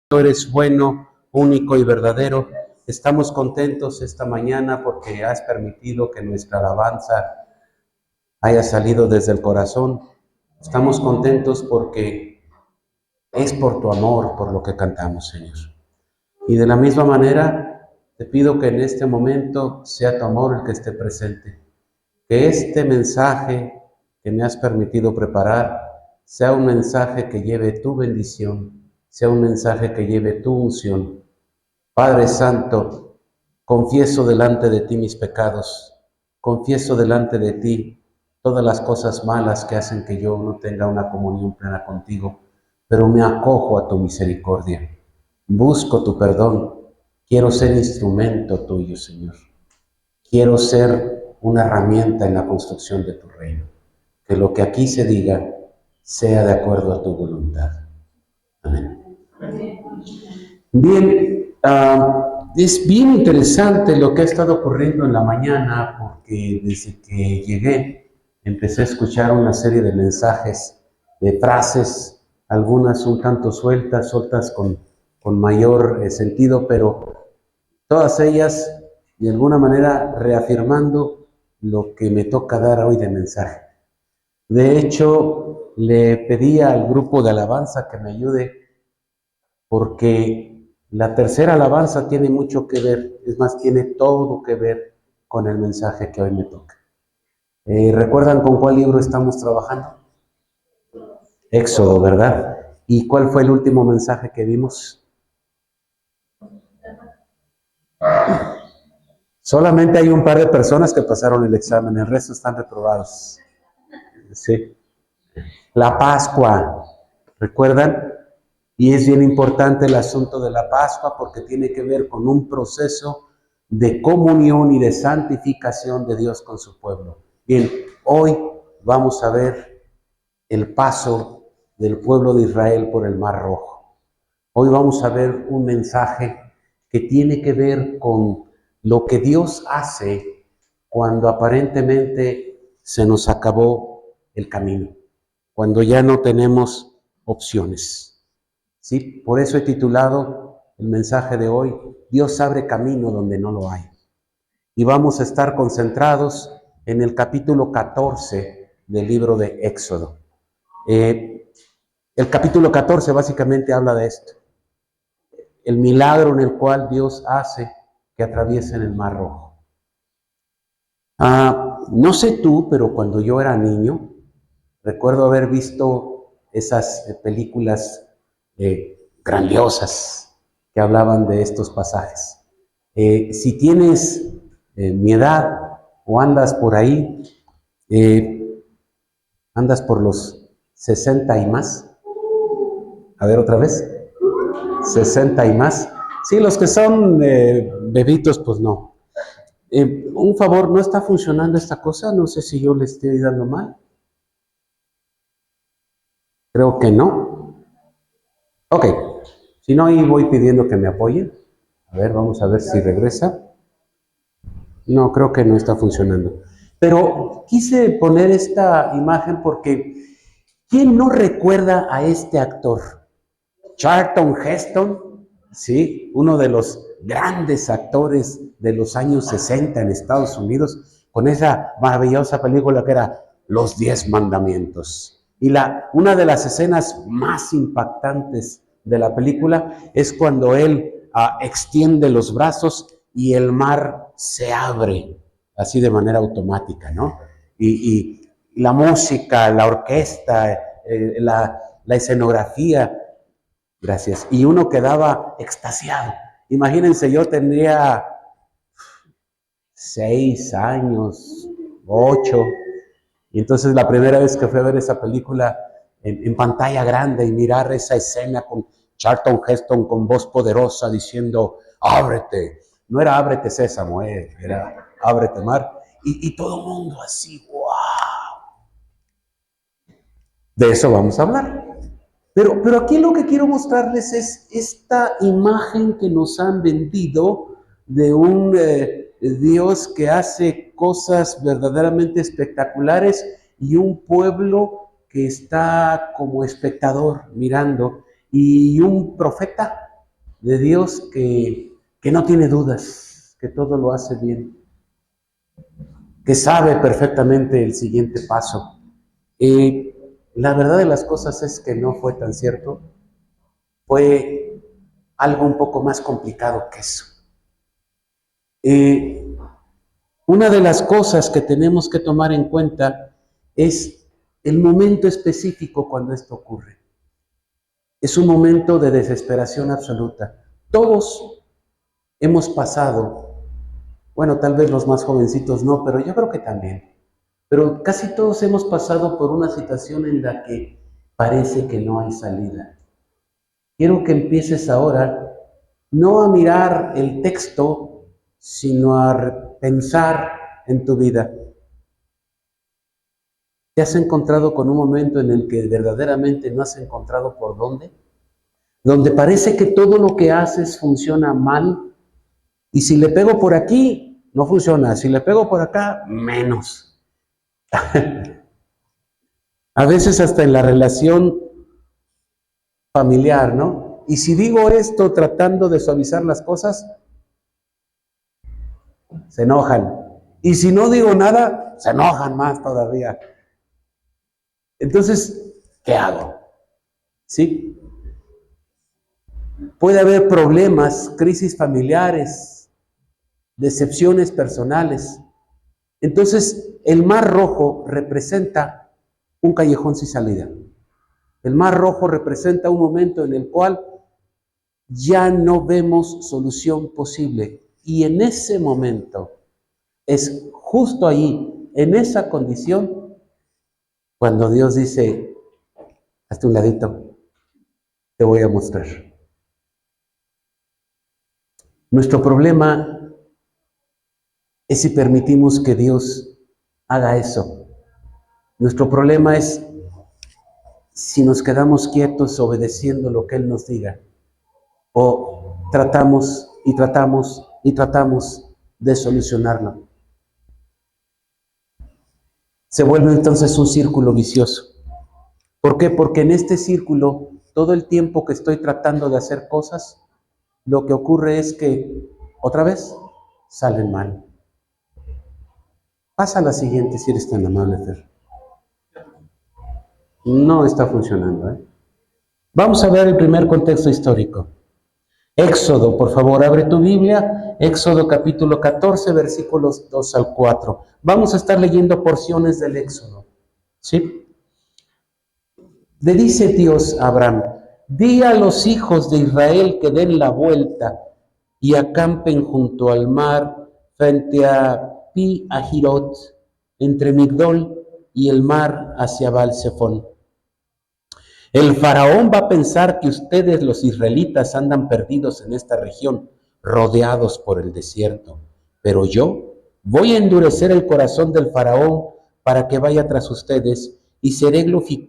Tú eres bueno, único y verdadero. Estamos contentos esta mañana porque has permitido que nuestra alabanza haya salido desde el corazón. Estamos contentos porque es por tu amor, por lo que cantamos, Señor. Y de la misma manera, te pido que en este momento sea tu amor el que esté presente. Que este mensaje que me has permitido preparar sea un mensaje que lleve tu bendición, sea un mensaje que lleve tu unción. Padre Santo, confieso delante de ti mis pecados, confieso delante de ti todas las cosas malas que hacen que yo no tenga una comunión plena contigo, pero me acojo a tu misericordia. Busco tu perdón, quiero ser instrumento tuyo, Señor. Quiero ser una herramienta en la construcción de tu reino. Que lo que aquí se diga sea de acuerdo a tu voluntad. Amén. Bien, es bien interesante lo que ha estado ocurriendo en la mañana, porque desde que llegué empecé a escuchar una serie de mensajes, de frases, algunas un tanto sueltas, otras con mayor sentido, pero todas ellas de alguna manera reafirmando lo que me toca dar hoy de mensaje. De hecho, le pedí al grupo de alabanza que me ayude porque la tercera alabanza tiene mucho que ver, es más, tiene todo que ver con el mensaje que hoy me toca. ¿Recuerdan con cuál libro estamos trabajando? Éxodo, ¿verdad? ¿Y cuál fue el último mensaje que vimos? Solamente hay un par de personas que pasaron el examen, el resto están reprobados. Sí. La Pascua, ¿recuerdan? Y es bien importante el asunto de la Pascua porque tiene que ver con un proceso de comunión y de santificación de Dios con su pueblo. Bien, hoy vamos a ver el paso del pueblo de Israel por el Mar Rojo. Hoy vamos a ver un mensaje que tiene que ver con lo que Dios hace cuando aparentemente se nos acabó el camino, cuando ya no tenemos opciones. ¿Sí? Por eso he titulado el mensaje de hoy, Dios abre camino donde no lo hay. Y vamos a estar concentrados en el capítulo 14 del libro de Éxodo. El capítulo 14 básicamente habla de esto. El milagro en el cual Dios hace que atraviesen el Mar Rojo. No sé tú, pero cuando yo era niño, recuerdo haber visto esas películas grandiosas que hablaban de estos pasajes. Si tienes mi edad o andas por ahí, andas por los 60 y más. A ver otra vez. 60 y más. Sí, los que son bebitos, pues no. Un favor, ¿no está funcionando esta cosa? No sé si yo le estoy dando mal. Creo que no. Ok, si no, ahí voy pidiendo que me apoyen. A ver, vamos a ver si regresa. No, creo que no está funcionando. Pero quise poner esta imagen porque ¿quién no recuerda a este actor? Charlton Heston, ¿sí? Uno de los grandes actores de los años 60 en Estados Unidos, con esa maravillosa película que era Los 10 Mandamientos. Y una de las escenas más impactantes de la película es cuando él extiende los brazos y el mar se abre, así de manera automática, ¿no? Y la música, la orquesta, la escenografía, gracias, y uno quedaba extasiado. Imagínense, yo tendría 6 años, 8, y entonces la primera vez que fui a ver esa película en pantalla grande y mirar esa escena con Charlton Heston con voz poderosa diciendo, ábrete. No era ábrete sésamo, era ábrete mar. Y todo el mundo así, wow. De eso vamos a hablar. Pero aquí lo que quiero mostrarles es esta imagen que nos han vendido de un Dios que hace cosas verdaderamente espectaculares y un pueblo que está como espectador mirando y un profeta de Dios que no tiene dudas, que todo lo hace bien, que sabe perfectamente el siguiente paso. La verdad de las cosas es que no fue tan cierto, fue algo un poco más complicado que eso. Una de las cosas que tenemos que tomar en cuenta es el momento específico cuando esto ocurre. Es un momento de desesperación absoluta. Todos hemos pasado, bueno, tal vez los más jovencitos no, pero yo creo que también. Pero casi todos hemos pasado por una situación en la que parece que no hay salida. Quiero que empieces ahora no a mirar el texto, sino a pensar en tu vida. ¿Te has encontrado con un momento en el que verdaderamente no has encontrado por dónde? Donde parece que todo lo que haces funciona mal, y si le pego por aquí, no funciona, si le pego por acá, menos. A veces hasta en la relación familiar, ¿no? Y si digo esto tratando de suavizar las cosas, se enojan. Y si no digo nada, se enojan más todavía. Entonces, ¿qué hago? ¿Sí? Puede haber problemas, crisis familiares, decepciones personales. Entonces, el mar rojo representa un callejón sin salida. El mar rojo representa un momento en el cual ya no vemos solución posible. Y en ese momento, es justo ahí, en esa condición, cuando Dios dice, hazte un ladito, te voy a mostrar. Nuestro problema es si permitimos que Dios haga eso. Nuestro problema es si nos quedamos quietos obedeciendo lo que Él nos diga, o tratamos y tratamos y tratamos de solucionarlo. Se vuelve entonces un círculo vicioso. ¿Por qué? Porque en este círculo, todo el tiempo que estoy tratando de hacer cosas, lo que ocurre es que, otra vez, salen mal. Pasa a la siguiente, si eres tan amable, Fer. No está funcionando, ¿eh? Vamos a ver el primer contexto histórico. Éxodo, por favor, abre tu Biblia. Éxodo capítulo 14, versículos 2 al 4. Vamos a estar leyendo porciones del Éxodo, ¿sí? Le dice Dios a Abraham, di a los hijos de Israel que den la vuelta y acampen junto al mar frente a Pi Ahirot, entre Migdol y el mar hacia Baal-Zephón. El faraón va a pensar que ustedes los israelitas andan perdidos en esta región, rodeados por el desierto. Pero yo voy a endurecer el corazón del faraón para que vaya tras ustedes y seré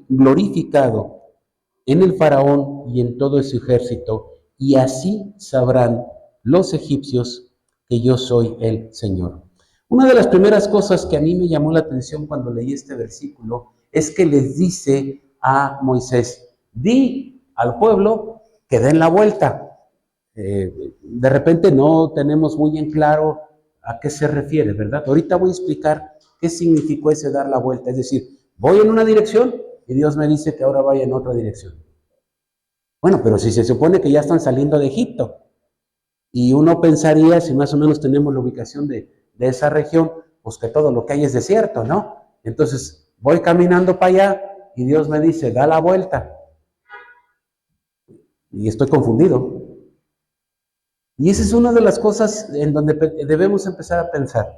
glorificado en el faraón y en todo su ejército, y así sabrán los egipcios que yo soy el Señor. Una de las primeras cosas que a mí me llamó la atención cuando leí este versículo es que les dice a Moisés, di al pueblo que den la vuelta. De repente no tenemos muy en claro a qué se refiere, ¿verdad? Ahorita voy a explicar qué significó ese dar la vuelta, es decir, voy en una dirección y Dios me dice que ahora vaya en otra dirección. Bueno, pero si se supone que ya están saliendo de Egipto, y uno pensaría, si más o menos tenemos la ubicación de esa región, pues que todo lo que hay es desierto, ¿no? Entonces, voy caminando para allá y Dios me dice, da la vuelta. Y estoy confundido. Y esa es una de las cosas en donde debemos empezar a pensar.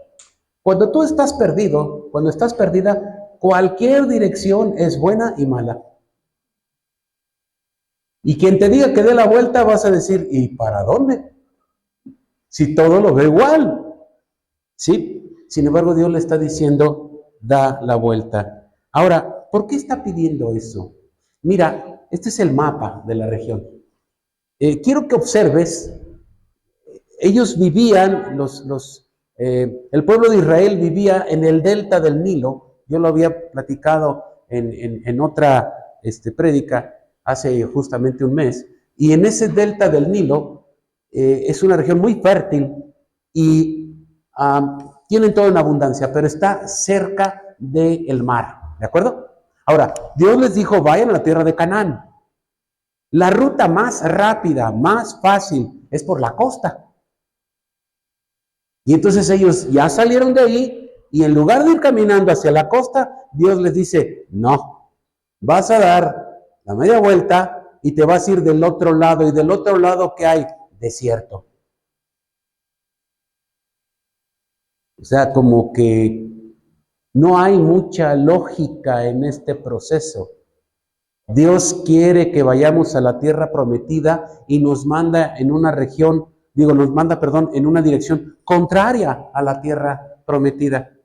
Cuando tú estás perdido, cuando estás perdida, cualquier dirección es buena y mala. Y quien te diga que dé la vuelta, vas a decir, ¿y para dónde? Si todo lo ve igual. ¿Sí? Sin embargo, Dios le está diciendo, da la vuelta. Ahora, ¿por qué está pidiendo eso? Mira, este es el mapa de la región. Quiero que observes, ellos vivían, el pueblo de Israel vivía en el delta del Nilo. Yo lo había platicado en otra prédica hace justamente un mes. Y en ese delta del Nilo es una región muy fértil y tienen todo en abundancia, pero está cerca del mar, ¿de acuerdo? Ahora, Dios les dijo, vayan a la tierra de Canaán. La ruta más rápida, más fácil, es por la costa. Y entonces ellos ya salieron de ahí y en lugar de ir caminando hacia la costa, Dios les dice, no, vas a dar la media vuelta y te vas a ir del otro lado. ¿Y del otro lado qué hay? Desierto. O sea, como que no hay mucha lógica en este proceso. Dios quiere que vayamos a la tierra prometida y nos manda en una región, nos manda, perdón, en una dirección contraria a la tierra prometida.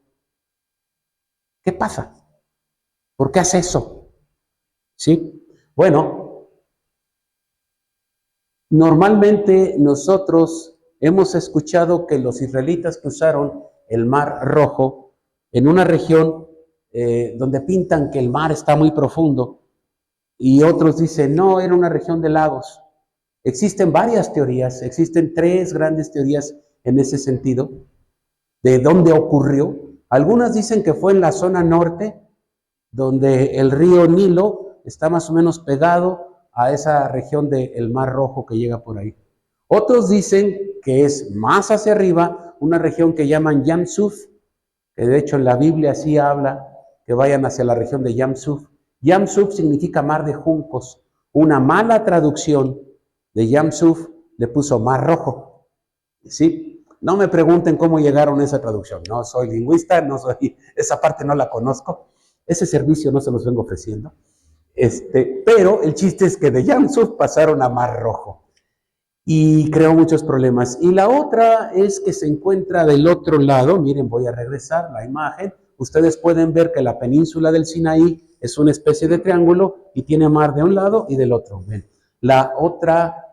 ¿Qué pasa? ¿Por qué hace eso? ¿Sí? Bueno, normalmente nosotros hemos escuchado que los israelitas cruzaron el Mar Rojo en una región donde pintan que el mar está muy profundo y otros dicen, no, era una región de lagos. Existen varias teorías, existen 3 grandes teorías en ese sentido, de dónde ocurrió. Algunas dicen que fue en la zona norte, donde el río Nilo está más o menos pegado a esa región del Mar Rojo que llega por ahí. Otros dicen que es más hacia arriba, una región que llaman Yam-Suf, que de hecho en la Biblia sí habla que vayan hacia la región de Yam-Suf. Yam-Suf significa mar de juncos. Una mala traducción de Yam-Suf le puso Mar Rojo. ¿Sí? No me pregunten cómo llegaron a esa traducción. No soy lingüista, esa parte no la conozco. Ese servicio no se los vengo ofreciendo. Pero el chiste es que de Yam-Suf pasaron a Mar Rojo y creó muchos problemas. Y la otra es que se encuentra del otro lado. Miren, voy a regresar la imagen. Ustedes pueden ver que la península del Sinaí es una especie de triángulo y tiene mar de un lado y del otro. Ven. La otra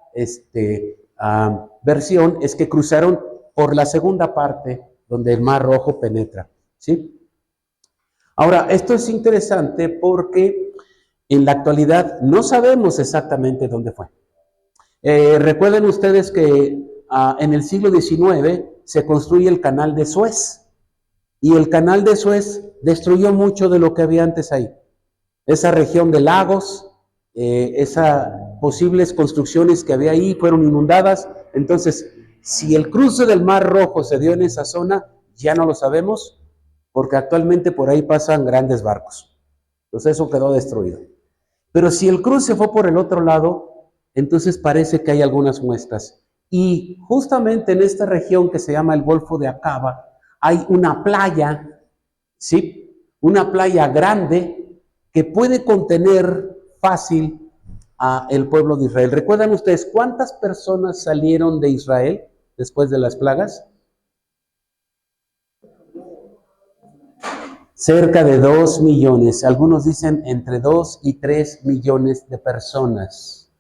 versión es que cruzaron por la segunda parte donde el Mar Rojo penetra, ¿sí? Ahora, esto es interesante porque en la actualidad no sabemos exactamente dónde fue. Recuerden ustedes que en el siglo XIX se construye el canal de Suez y el canal de Suez destruyó mucho de lo que había antes ahí. Esa región de lagos, esas posibles construcciones que había ahí fueron inundadas. Entonces, si el cruce del Mar Rojo se dio en esa zona, ya no lo sabemos, porque actualmente por ahí pasan grandes barcos. Entonces eso quedó destruido. Pero si el cruce fue por el otro lado, entonces parece que hay algunas muestras. Y justamente en esta región que se llama el Golfo de Acaba, hay una playa, ¿sí? Una playa grande que puede contener fácil a el pueblo de Israel. ¿Recuerdan ustedes cuántas personas salieron de Israel después de las plagas? Cerca de 2 millones, algunos dicen entre 2 y 3 millones de personas.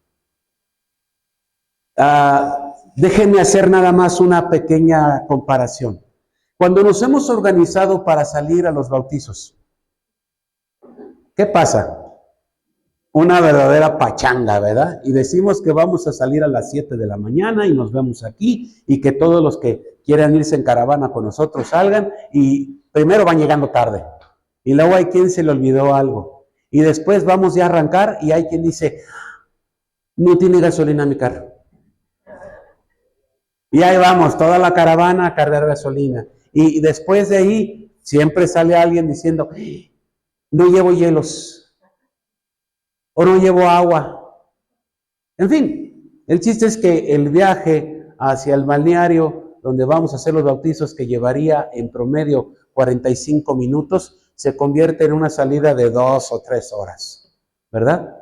Déjenme hacer nada más una pequeña comparación. Cuando nos hemos organizado para salir a los bautizos, ¿qué pasa? Una verdadera pachanga, ¿verdad? Y decimos que vamos a salir a las 7 de la mañana y nos vemos aquí y que todos los que quieran irse en caravana con nosotros salgan y primero van llegando tarde y luego hay quien se le olvidó algo y después vamos ya a arrancar y hay quien dice, no tiene gasolina mi carro. Y ahí vamos, toda la caravana a cargar gasolina. Y después de ahí siempre sale alguien diciendo, no llevo hielos o no llevo agua. En fin, el chiste es que el viaje hacia el balneario donde vamos a hacer los bautizos, que llevaría en promedio 45 minutos, se convierte en una salida de 2 o 3 horas, ¿verdad?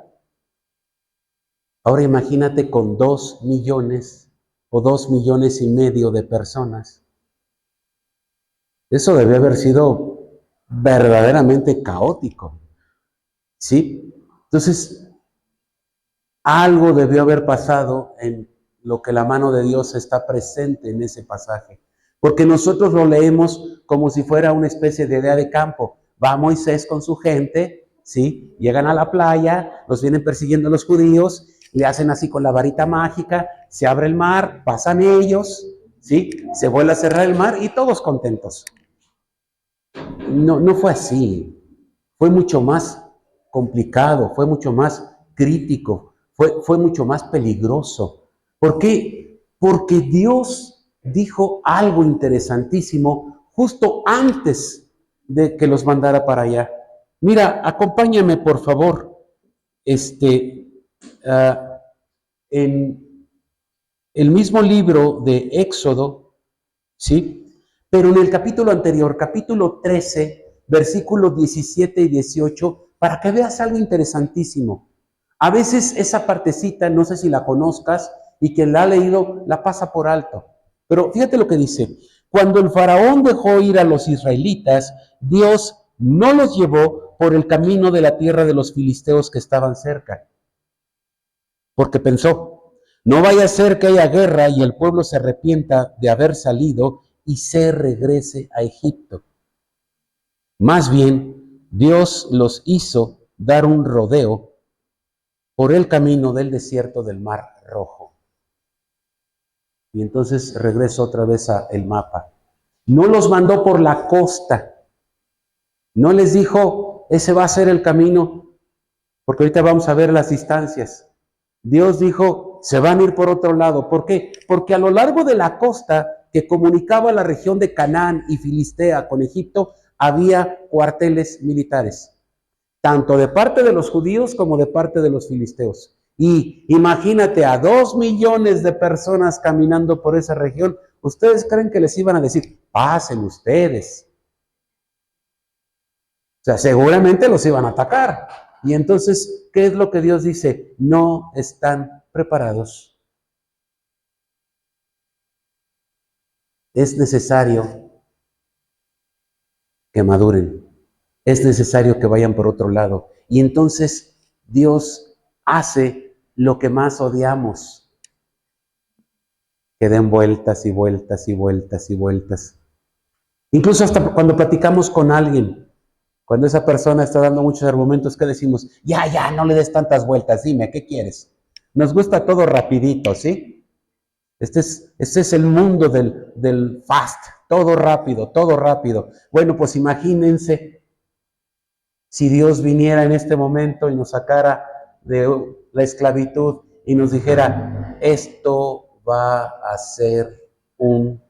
Ahora imagínate con 2 millones o 2 millones y medio de personas. Eso debe haber sido verdaderamente caótico, ¿sí? Entonces, algo debió haber pasado en lo que la mano de Dios está presente en ese pasaje. Porque nosotros lo leemos como si fuera una especie de idea de campo. Va Moisés con su gente ¿sí? Llegan a la playa, los vienen persiguiendo los judíos, le hacen así con la varita mágica, se abre el mar, pasan ellos, ¿sí? Se vuelve a cerrar el mar y todos contentos. No, no fue así. Fue mucho más complicado, fue mucho más crítico, fue mucho más peligroso. ¿Por qué? Porque Dios dijo algo interesantísimo justo antes de que los mandara para allá. Mira, acompáñame por favor, uh, en el mismo libro de Éxodo, ¿sí? Pero en el capítulo anterior, capítulo 13, versículos 17 y 18, para que veas algo interesantísimo. A veces esa partecita, no sé si la conozcas, y quien la ha leído la pasa por alto. Pero fíjate lo que dice. Cuando el faraón dejó ir a los israelitas, Dios no los llevó por el camino de la tierra de los filisteos que estaban cerca. Porque pensó, no vaya a ser que haya guerra y el pueblo se arrepienta de haber salido y se regrese a Egipto. Más bien, Dios los hizo dar un rodeo por el camino del desierto del Mar Rojo. Y entonces regreso otra vez al mapa. No los mandó por la costa. No les dijo, ese va a ser el camino, porque ahorita vamos a ver las distancias. Dios dijo, se van a ir por otro lado. ¿Por qué? Porque a lo largo de la costa que comunicaba la región de Canaán y Filistea con Egipto, había cuarteles militares, tanto de parte de los judíos como de parte de los filisteos. Y imagínate a 2 millones de personas caminando por esa región. ¿Ustedes creen que les iban a decir, pasen ustedes? O sea, seguramente los iban a atacar. Y entonces, ¿qué es lo que Dios dice? No están preparados. Es necesario que maduren. Es necesario que vayan por otro lado. Y entonces Dios hace lo que más odiamos. Que den vueltas y vueltas y vueltas y vueltas. Incluso hasta cuando platicamos con alguien, cuando esa persona está dando muchos argumentos, ¿qué decimos? Ya, no le des tantas vueltas, dime, ¿qué quieres? Nos gusta todo rapidito, ¿sí? Este es el mundo del fast, todo rápido, todo rápido. Bueno, pues imagínense si Dios viniera en este momento y nos sacara de la esclavitud y nos dijera, esto va a ser un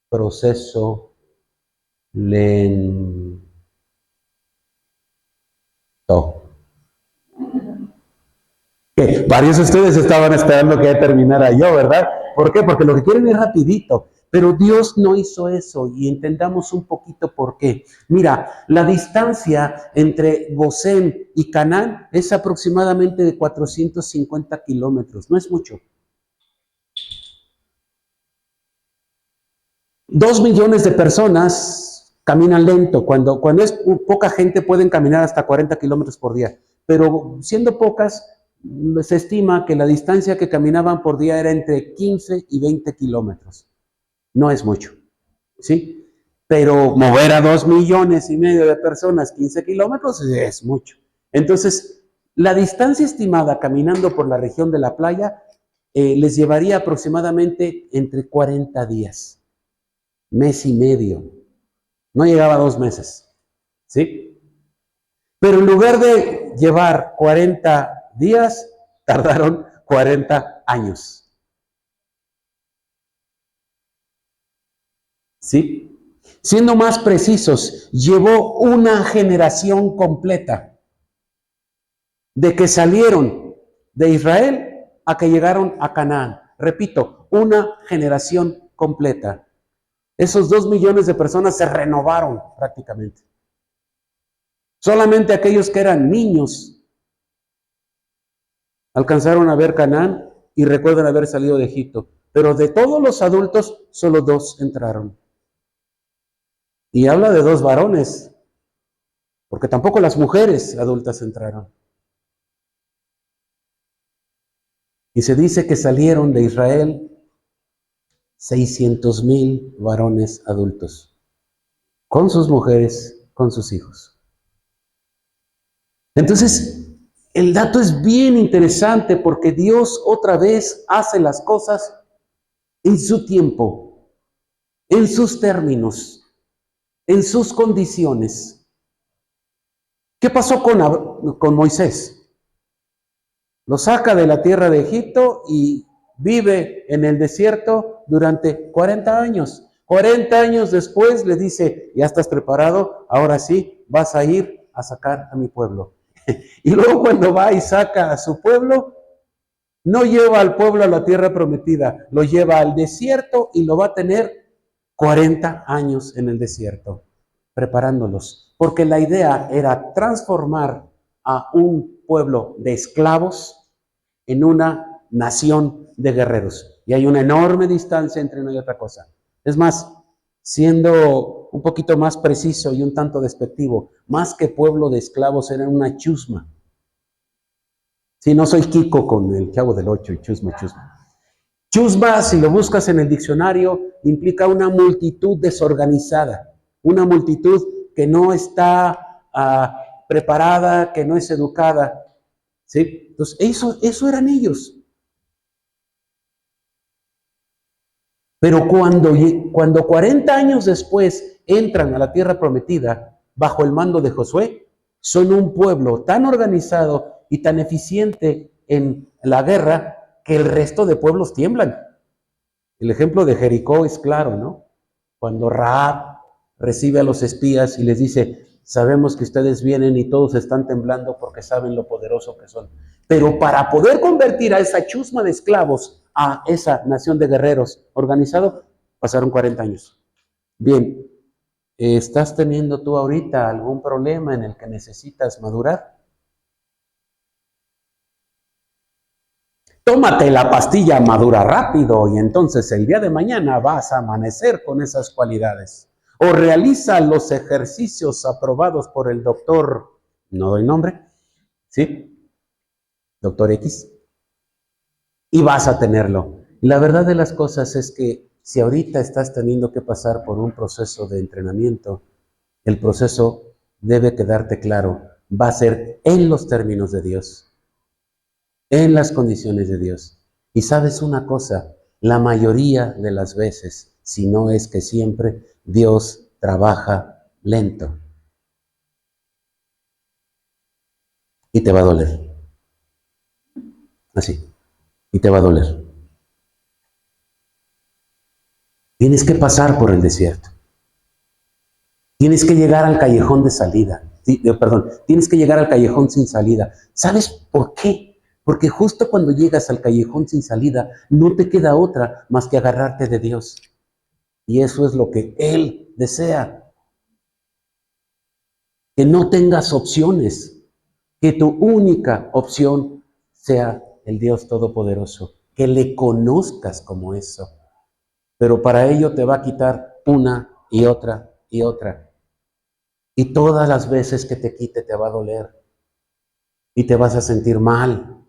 proceso lento. Que varios de ustedes estaban esperando que ya terminara yo, ¿verdad? ¿Por qué? Porque lo que quieren es rapidito. Pero Dios no hizo eso y entendamos un poquito por qué. Mira, la distancia entre Gosén y Canaán es aproximadamente de 450 kilómetros, no es mucho. 2 millones de personas caminan lento. Cuando es poca gente pueden caminar hasta 40 kilómetros por día. Pero siendo pocas, se estima que la distancia que caminaban por día era entre 15 y 20 kilómetros. No es mucho, ¿sí? Pero mover a 2 millones y medio de personas 15 kilómetros es mucho. Entonces, la distancia estimada caminando por la región de la playa les llevaría aproximadamente entre 40 días, mes y medio. No llegaba a 2 meses, ¿sí? Pero en lugar de llevar 40 días, tardaron 40 años. ¿Sí? Siendo más precisos, llevó una generación completa de que salieron de Israel a que llegaron a Canaán. Repito, una generación completa. Esos 2 millones de personas se renovaron prácticamente. Solamente aquellos que eran niños alcanzaron a ver Canaán y recuerdan haber salido de Egipto. Pero de todos los adultos, solo 2 entraron. Y habla de 2 varones, porque tampoco las mujeres adultas entraron. Y se dice que salieron de Israel 600,000 varones adultos, con sus mujeres, con sus hijos. Entonces, el dato es bien interesante porque Dios otra vez hace las cosas en su tiempo, en sus términos, en sus condiciones. ¿Qué pasó con Moisés? Lo saca de la tierra de Egipto y vive en el desierto durante 40 años. 40 años después le dice, ya estás preparado, ahora sí, vas a ir a sacar a mi pueblo. Y luego cuando va y saca a su pueblo, no lleva al pueblo a la tierra prometida, lo lleva al desierto y lo va a tener 40 años en el desierto, preparándolos. Porque la idea era transformar a un pueblo de esclavos en una nación de guerreros. Y hay una enorme distancia entre una y otra cosa. Es más, siendo un poquito más preciso y un tanto despectivo, más que pueblo de esclavos era una chusma. Si no soy Kiko con el Chavo del Ocho y chusma, chusma. Chusma, si lo buscas en el diccionario, implica una multitud desorganizada, una multitud que no está preparada, que no es educada. ¿Sí? Entonces, eso eran ellos. Pero cuando 40 años después entran a la tierra prometida bajo el mando de Josué, son un pueblo tan organizado y tan eficiente en la guerra que el resto de pueblos tiemblan. El ejemplo de Jericó es claro, ¿no? Cuando Rahab recibe a los espías y les dice, sabemos que ustedes vienen y todos están temblando porque saben lo poderoso que son. Pero para poder convertir a esa chusma de esclavos a esa nación de guerreros organizado, pasaron 40 años. Bien, ¿estás teniendo tú ahorita algún problema en el que necesitas madurar? Tómate la pastilla madura rápido y entonces el día de mañana vas a amanecer con esas cualidades. O realiza los ejercicios aprobados por el doctor, no doy nombre, ¿sí? Doctor X, y vas a tenerlo. Y la verdad de las cosas es que si ahorita estás teniendo que pasar por un proceso de entrenamiento, el proceso debe quedarte claro, va a ser en los términos de Dios, en las condiciones de Dios. Y sabes una cosa, la mayoría de las veces, si no es que siempre, Dios trabaja lento. Y te va a doler. Así. Y te va a doler. Tienes que pasar por el desierto. Tienes que llegar al callejón de salida. Tienes que llegar al callejón sin salida. ¿Sabes por qué? Porque justo cuando llegas al callejón sin salida, no te queda otra más que agarrarte de Dios. Y eso es lo que Él desea. Que no tengas opciones. Que tu única opción sea el Dios Todopoderoso. Que le conozcas como eso. Pero para ello te va a quitar una y otra y otra. Y todas las veces que te quite te va a doler. Y te vas a sentir mal.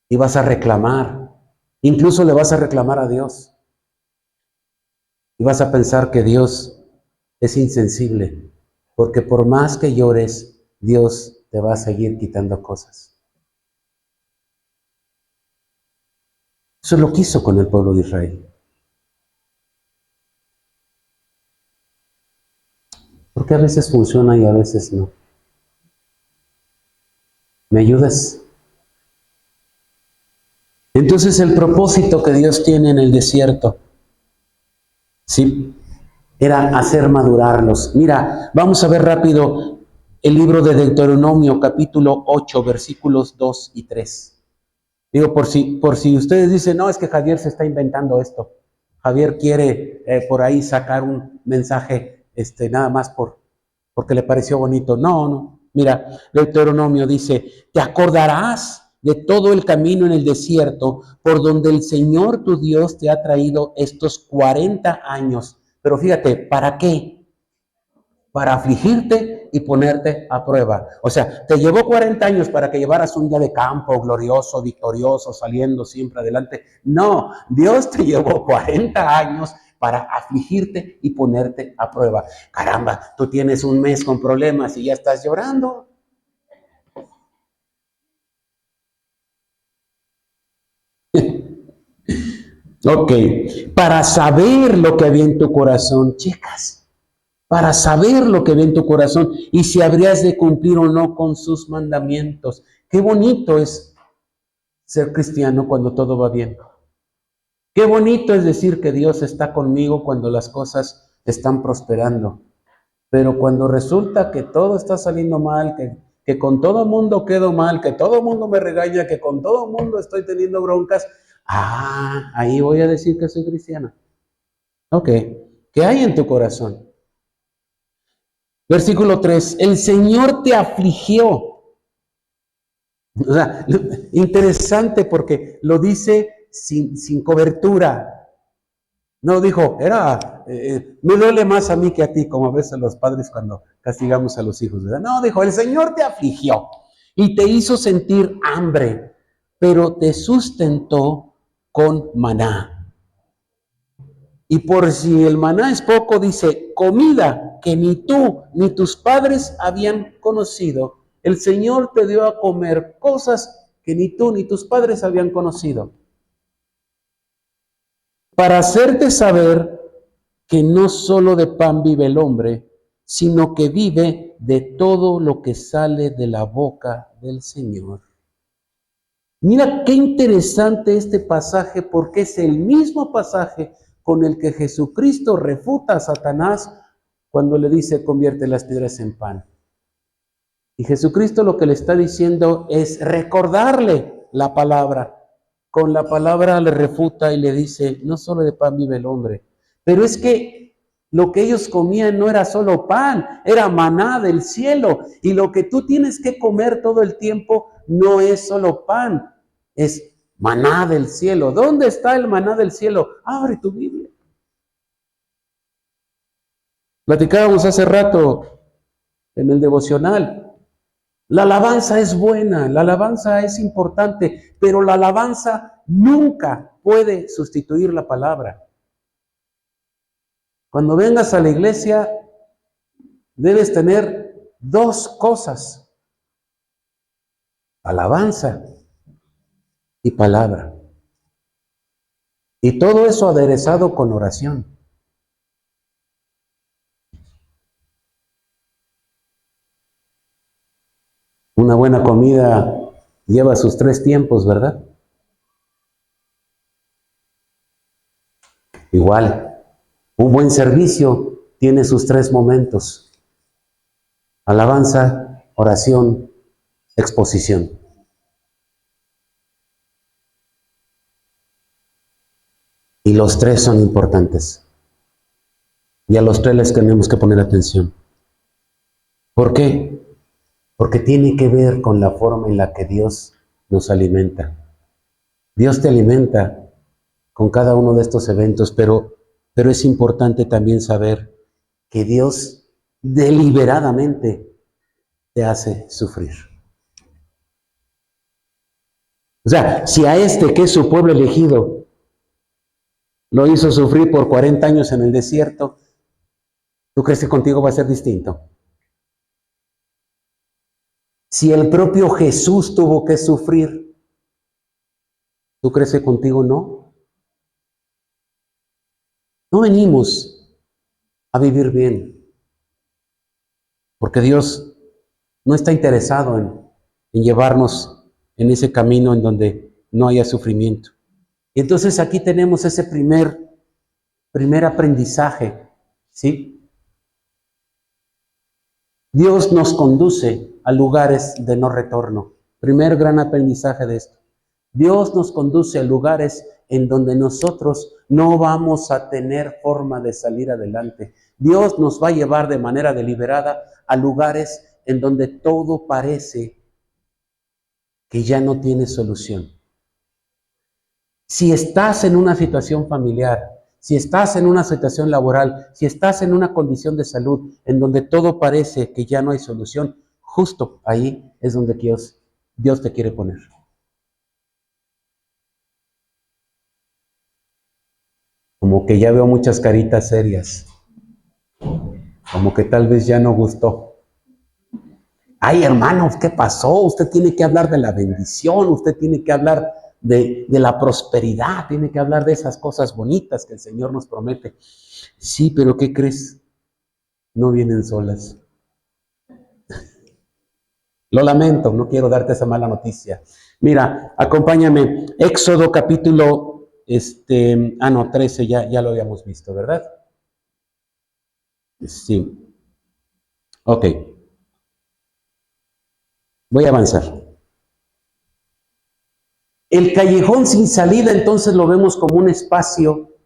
Y vas a reclamar. Incluso le vas a reclamar a Dios. Y vas a pensar que Dios es insensible. Porque por más que llores, Dios te va a seguir quitando cosas. Eso lo quiso con el pueblo de Israel. Porque a veces funciona y a veces no. ¿Me ayudas? Entonces el propósito que Dios tiene en el desierto, ¿sí?, era hacer madurarlos. Mira, vamos a ver rápido el libro de Deuteronomio, capítulo 8, versículos 2 y 3. Digo, por si ustedes dicen, no, es que Javier se está inventando esto. Javier quiere por ahí sacar un mensaje nada más porque le pareció bonito. No. Mira, Deuteronomio dice, te acordarás de todo el camino en el desierto por donde el Señor tu Dios te ha traído estos 40 años. Pero fíjate, ¿para qué? Para afligirte y ponerte a prueba. O sea, te llevó 40 años para que llevaras un día de campo glorioso, victorioso, saliendo siempre adelante. No, Dios te llevó 40 años para afligirte y ponerte a prueba. Caramba, tú tienes un mes con problemas y ya estás llorando. Ok, para saber lo que había en tu corazón, chicas, para saber lo que había en tu corazón y si habrías de cumplir o no con sus mandamientos. Qué bonito es ser cristiano cuando todo va bien. Qué bonito es decir que Dios está conmigo cuando las cosas están prosperando. Pero cuando resulta que todo está saliendo mal, que con todo mundo quedo mal, que todo mundo me regaña, que con todo mundo estoy teniendo broncas, ahí voy a decir que soy cristiana. Ok, ¿qué hay en tu corazón? Versículo 3, el Señor te afligió. O sea, interesante porque lo dice sin cobertura. No dijo, me duele más a mí que a ti, como a veces los padres cuando castigamos a los hijos, ¿verdad? No, dijo, el Señor te afligió y te hizo sentir hambre, pero te sustentó con maná. Y por si el maná es poco, dice, comida que ni tú ni tus padres habían conocido. El Señor te dio a comer cosas que ni tú ni tus padres habían conocido, para hacerte saber que no solo de pan vive el hombre, sino que vive de todo lo que sale de la boca del Señor. Mira qué interesante este pasaje, porque es el mismo pasaje con el que Jesucristo refuta a Satanás cuando le dice, convierte las piedras en pan. Y Jesucristo lo que le está diciendo es recordarle la palabra. Con la palabra le refuta y le dice, no solo de pan vive el hombre, pero es que lo que ellos comían no era solo pan, era maná del cielo. Y lo que tú tienes que comer todo el tiempo no es solo pan, es maná del cielo. ¿Dónde está el maná del cielo? Abre tu Biblia. Platicábamos hace rato en el devocional. La alabanza es buena, la alabanza es importante, pero la alabanza nunca puede sustituir la palabra. Cuando vengas a la iglesia, debes tener dos cosas: alabanza y palabra. Y todo eso aderezado con oración. Una buena comida lleva sus 3 tiempos, ¿verdad? Igual, un buen servicio tiene sus 3 momentos: alabanza, oración, exposición. Y los 3 son importantes. Y a los 3 les tenemos que poner atención. ¿Por qué? Porque tiene que ver con la forma en la que Dios nos alimenta. Dios te alimenta con cada uno de estos eventos, pero es importante también saber que Dios deliberadamente te hace sufrir. O sea, si a este que es su pueblo elegido lo hizo sufrir por 40 años en el desierto, ¿tú crees que contigo va a ser distinto? Si el propio Jesús tuvo que sufrir, ¿tú crees que contigo no? No venimos a vivir bien, porque Dios no está interesado en llevarnos en ese camino en donde no haya sufrimiento. Y entonces aquí tenemos ese primer aprendizaje, ¿sí? Dios nos conduce a lugares de no retorno. Primer gran aprendizaje de esto. Dios nos conduce a lugares en donde nosotros no vamos a tener forma de salir adelante. Dios nos va a llevar de manera deliberada a lugares en donde todo parece que ya no tiene solución. Si estás en una situación familiar, si estás en una situación laboral, si estás en una condición de salud en donde todo parece que ya no hay solución, justo ahí es donde Dios te quiere poner. Como que ya veo muchas caritas serias, como que tal vez ya no gustó. Ay, hermanos, ¿qué pasó? Usted tiene que hablar de la bendición, usted tiene que hablar de la prosperidad, tiene que hablar de esas cosas bonitas que el Señor nos promete. Sí, pero ¿qué crees? No vienen solas. Lo lamento, no quiero darte esa mala noticia. Mira, acompáñame. Éxodo capítulo, 13, ya lo habíamos visto, ¿verdad? Sí. Ok. Voy a avanzar. El callejón sin salida, entonces lo vemos como un espacio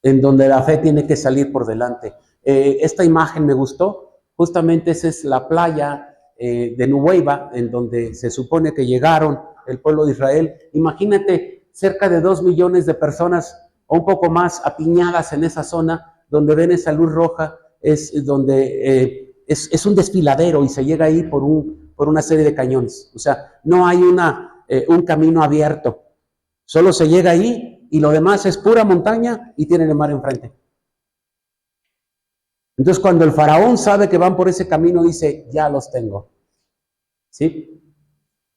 en donde la fe tiene que salir por delante. Esta imagen me gustó. Justamente esa es la playa de Nuweiba, en donde se supone que llegaron el pueblo de Israel. Imagínate cerca de 2 millones de personas o un poco más apiñadas en esa zona, donde ven esa luz roja, es donde es un desfiladero y se llega ahí por una serie de cañones. O sea, no hay un camino abierto. Solo se llega ahí y lo demás es pura montaña y tienen el mar enfrente. Entonces, cuando el faraón sabe que van por ese camino, dice, ya los tengo. ¿Sí?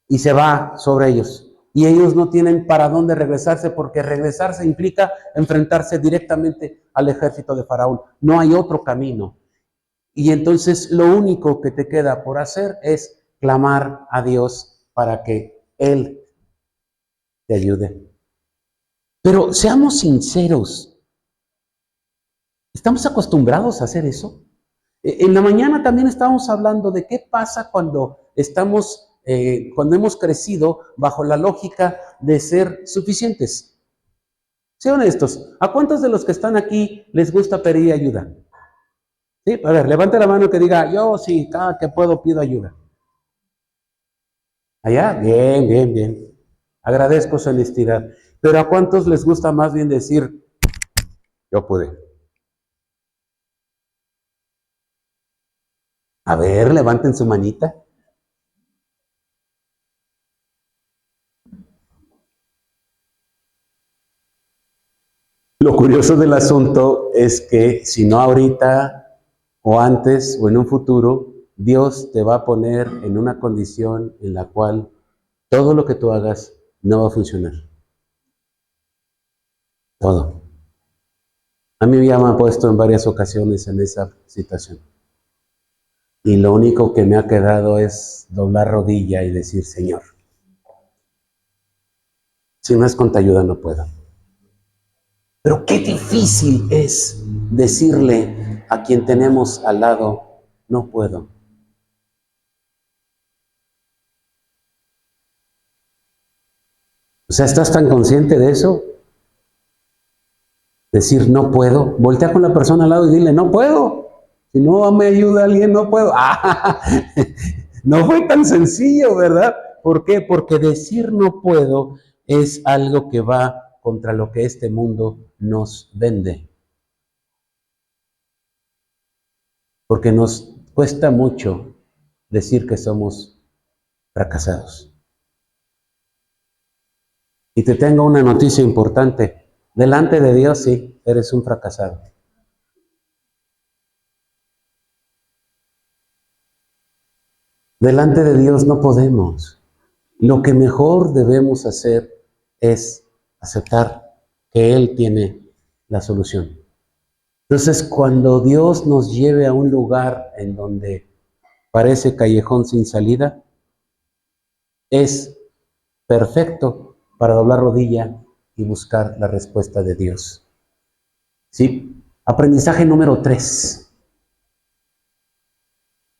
Y se va sobre ellos. Y ellos no tienen para dónde regresarse, porque regresarse implica enfrentarse directamente al ejército de Faraón. No hay otro camino. Y entonces lo único que te queda por hacer es clamar a Dios para que Él te ayude. Pero seamos sinceros, ¿estamos acostumbrados a hacer eso? En la mañana también estábamos hablando de qué pasa cuando cuando hemos crecido bajo la lógica de ser suficientes. Sean honestos, ¿a cuántos de los que están aquí les gusta pedir ayuda? Sí, a ver, levante la mano que diga, yo sí, cada que puedo pido ayuda. Allá, bien, bien, bien. Agradezco su honestidad. Pero ¿a cuántos les gusta más bien decir, yo pude? A ver, levanten su manita. Lo curioso del asunto es que si no ahorita o antes o en un futuro, Dios te va a poner en una condición en la cual todo lo que tú hagas no va a funcionar. Todo. A mí ya me ha puesto en varias ocasiones en esa situación. Y lo único que me ha quedado es doblar rodilla y decir, Señor, si no es con tu ayuda no puedo. Pero qué difícil es decirle a quien tenemos al lado, no puedo. O sea, ¿estás tan consciente de eso? Decir, no puedo. Voltea con la persona al lado y dile, no puedo. Si no me ayuda alguien, no puedo. Ah, no fue tan sencillo, ¿verdad? ¿Por qué? Porque decir no puedo es algo que va contra lo que este mundo nos vende. Porque nos cuesta mucho decir que somos fracasados. Y te tengo una noticia importante. Delante de Dios, sí, eres un fracasado. Delante de Dios no podemos. Lo que mejor debemos hacer es aceptar que Él tiene la solución. Entonces, cuando Dios nos lleve a un lugar en donde parece callejón sin salida, es perfecto para doblar rodilla y buscar la respuesta de Dios. ¿Sí? Aprendizaje número 3.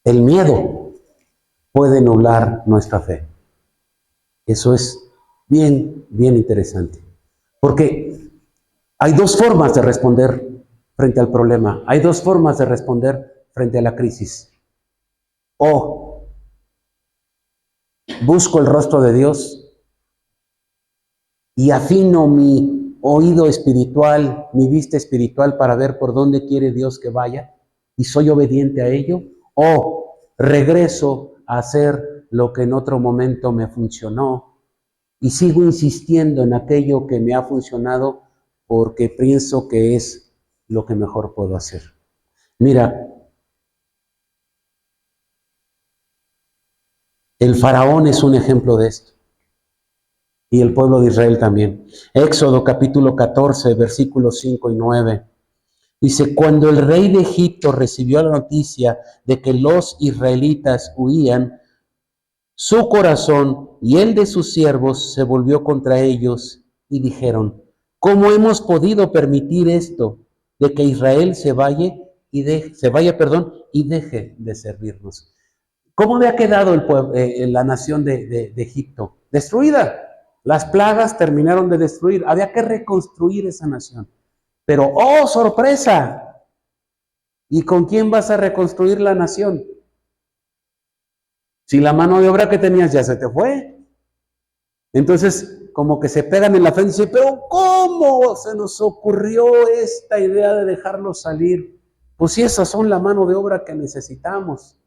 El miedo puede nublar nuestra fe. Eso es bien, bien interesante. Porque hay dos formas de responder frente al problema. Hay dos formas de responder frente a la crisis. O busco el rostro de Dios y afino mi oído espiritual, mi vista espiritual para ver por dónde quiere Dios que vaya y soy obediente a ello. O regreso a hacer lo que en otro momento me funcionó y sigo insistiendo en aquello que me ha funcionado porque pienso que es lo que mejor puedo hacer. Mira, el faraón es un ejemplo de esto. y el pueblo de Israel también. Éxodo capítulo 14, versículos 5 y 9. Dice, cuando el rey de Egipto recibió la noticia de que los israelitas huían, su corazón y el de sus siervos se volvió contra ellos y dijeron, ¿cómo hemos podido permitir esto de que Israel se vaya y deje de servirnos? ¿Cómo había quedado la nación de Egipto? Destruida. Las plagas terminaron de destruir. Había que reconstruir esa nación. Pero, ¡oh, sorpresa! ¿Y con quién vas a reconstruir la nación? Si la mano de obra que tenías ya se te fue. Entonces, como que se pegan en la frente y dicen, pero ¿cómo se nos ocurrió esta idea de dejarlos salir? Pues si esas son la mano de obra que necesitamos.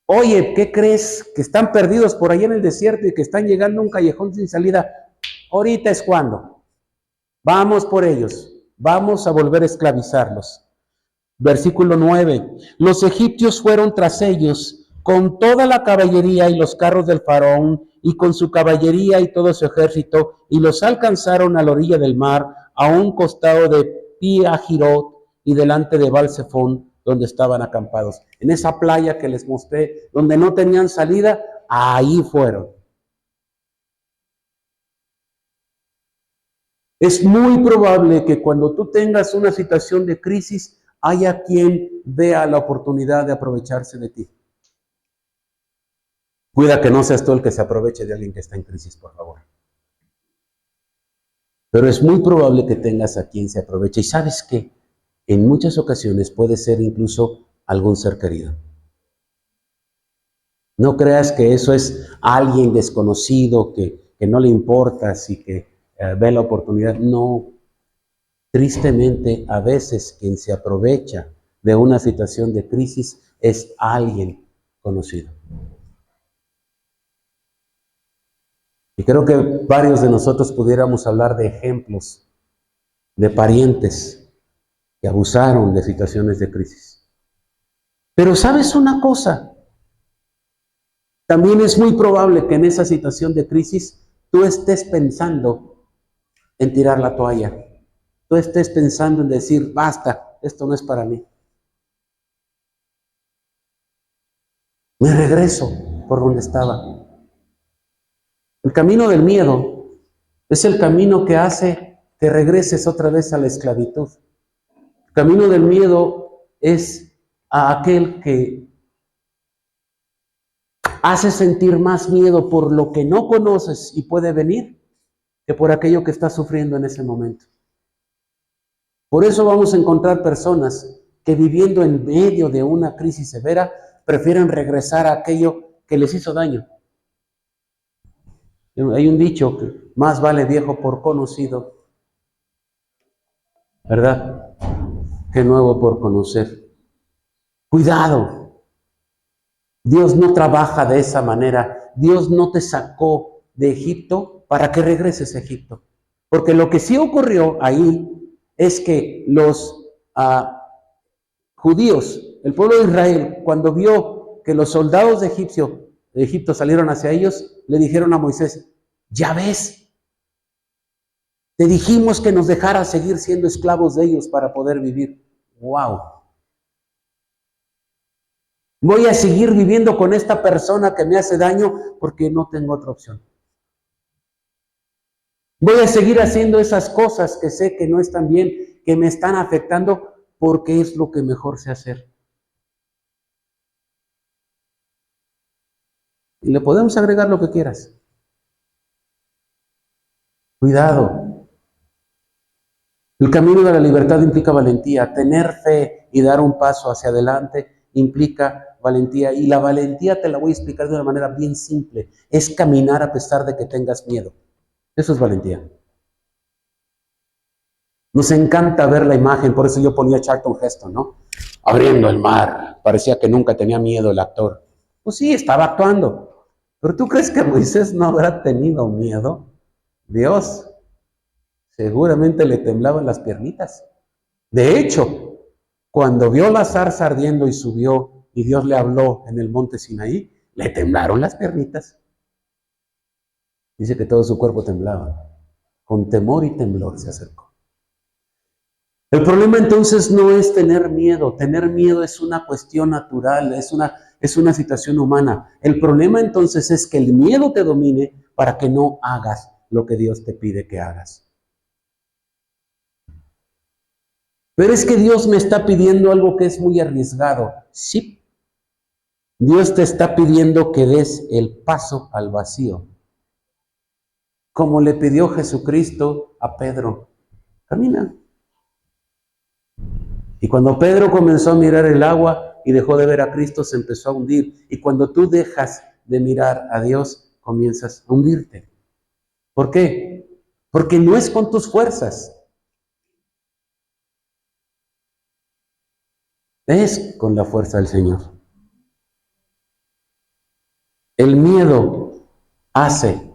Oye, ¿qué crees? Que están perdidos por allá en el desierto y que están llegando a un callejón sin salida. Ahorita es cuando. Vamos por ellos. Vamos a volver a esclavizarlos. Versículo 9. Los egipcios fueron tras ellos con toda la caballería y los carros del faraón y con su caballería y todo su ejército y los alcanzaron a la orilla del mar a un costado de Pi-Hahirot y delante de Baal-Zephón donde estaban acampados. En esa playa que les mostré donde no tenían salida, ahí fueron. Es muy probable que cuando tú tengas una situación de crisis haya quien vea la oportunidad de aprovecharse de ti. Cuida que no seas tú el que se aproveche de alguien que está en crisis, por favor. Pero es muy probable que tengas a quien se aproveche. ¿Y sabes qué? En muchas ocasiones puede ser incluso algún ser querido. No creas que eso es alguien desconocido que no le importas y que ve la oportunidad. No. Tristemente, a veces quien se aprovecha de una situación de crisis es alguien conocido. Y creo que varios de nosotros pudiéramos hablar de ejemplos de parientes que abusaron de situaciones de crisis. Pero ¿sabes una cosa? También es muy probable que en esa situación de crisis tú estés pensando en tirar la toalla. Tú estés pensando en decir, basta, esto no es para mí. Me regreso por donde estaba. El camino del miedo es el camino que hace que regreses otra vez a la esclavitud. El camino del miedo es a aquel que hace sentir más miedo por lo que no conoces y puede venir que por aquello que estás sufriendo en ese momento. Por eso vamos a encontrar personas que viviendo en medio de una crisis severa prefieren regresar a aquello que les hizo daño. Hay un dicho que más vale viejo por conocido, ¿verdad? Que nuevo por conocer. Cuidado. Dios no trabaja de esa manera. Dios no te sacó de Egipto para que regreses a Egipto. Porque lo que sí ocurrió ahí es que los judíos, el pueblo de Israel, cuando vio que los soldados de Egipto salieron hacia ellos, le dijeron a Moisés, ya ves, te dijimos que nos dejaras seguir siendo esclavos de ellos para poder vivir. ¡Wow! Voy a seguir viviendo con esta persona que me hace daño porque no tengo otra opción. Voy a seguir haciendo esas cosas que sé que no están bien, que me están afectando porque es lo que mejor sé hacer. Y le podemos agregar lo que quieras. Cuidado. El camino de la libertad implica valentía. Tener fe y dar un paso hacia adelante implica valentía. Y la valentía te la voy a explicar de una manera bien simple. Es caminar a pesar de que tengas miedo. Eso es valentía. Nos encanta ver la imagen, por eso yo ponía Charlton Heston, ¿no? Abriendo el mar. Parecía que nunca tenía miedo el actor. Pues sí, estaba actuando. Pero ¿tú crees que Moisés no habrá tenido miedo? Dios, seguramente le temblaban las piernitas. De hecho, cuando vio la zarza ardiendo y subió y Dios le habló en el monte Sinaí, le temblaron las piernitas. Dice que todo su cuerpo temblaba. Con temor y temblor se acercó. El problema entonces no es tener miedo. Tener miedo es una cuestión natural, es una situación humana. El problema entonces es que el miedo te domine para que no hagas lo que Dios te pide que hagas. Pero es que Dios me está pidiendo algo que es muy arriesgado. Sí. Dios te está pidiendo que des el paso al vacío. Como le pidió Jesucristo a Pedro. Camina. Y cuando Pedro comenzó a mirar el agua y dejó de ver a Cristo, se empezó a hundir. Y cuando tú dejas de mirar a Dios, comienzas a hundirte. ¿Por qué? Porque no es con tus fuerzas. Es con la fuerza del Señor. El miedo hace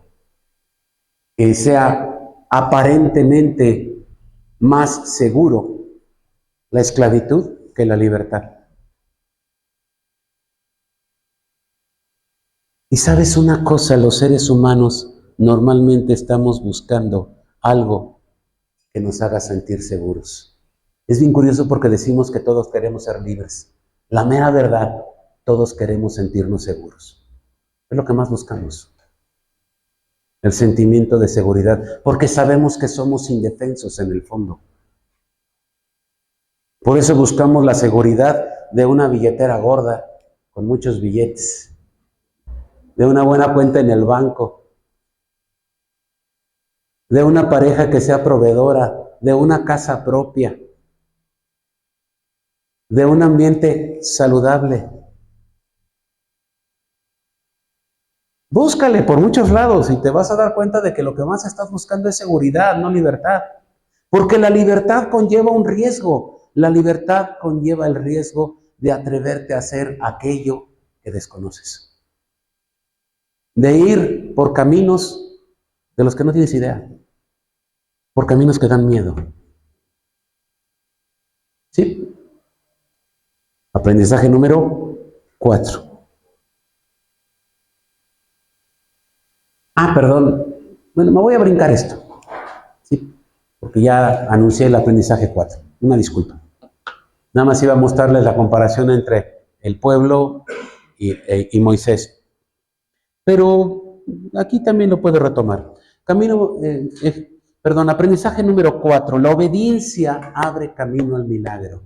que sea aparentemente más seguro la esclavitud que la libertad. Y sabes una cosa, los seres humanos normalmente estamos buscando algo que nos haga sentir seguros. Es bien curioso porque decimos que todos queremos ser libres. La mera verdad, todos queremos sentirnos seguros. Es lo que más buscamos. El sentimiento de seguridad, porque sabemos que somos indefensos en el fondo. Por eso buscamos la seguridad de una billetera gorda, con muchos billetes, de una buena cuenta en el banco, de una pareja que sea proveedora, de una casa propia, de un ambiente saludable. Búscale por muchos lados y te vas a dar cuenta de que lo que más estás buscando es seguridad, no libertad. Porque la libertad conlleva un riesgo. La libertad conlleva el riesgo de atreverte a hacer aquello que desconoces. De ir por caminos de los que no tienes idea. Por caminos que dan miedo. ¿Sí? Aprendizaje número 4. Perdón. Bueno, me voy a brincar esto. Sí, porque ya anuncié el aprendizaje 4. Una disculpa. Nada más iba a mostrarles la comparación entre el pueblo y Moisés. Pero aquí también lo puedo retomar. Aprendizaje número 4. La obediencia abre camino al milagro.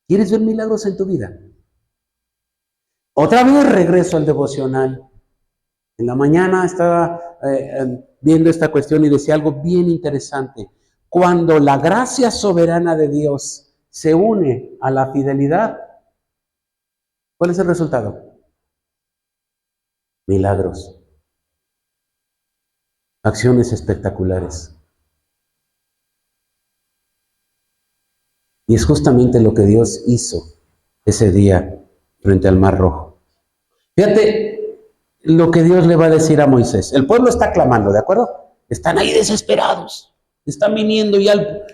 ¿Quieres ver milagros en tu vida? Otra vez regreso al devocional. En la mañana estaba viendo esta cuestión y decía algo bien interesante. Cuando la gracia soberana de Dios se une a la fidelidad, ¿cuál es el resultado? Milagros. Acciones espectaculares. Y es justamente lo que Dios hizo ese día frente al Mar Rojo. Fíjate lo que Dios le va a decir a Moisés. El pueblo está clamando, ¿de acuerdo? Están ahí desesperados. Están viniendo ya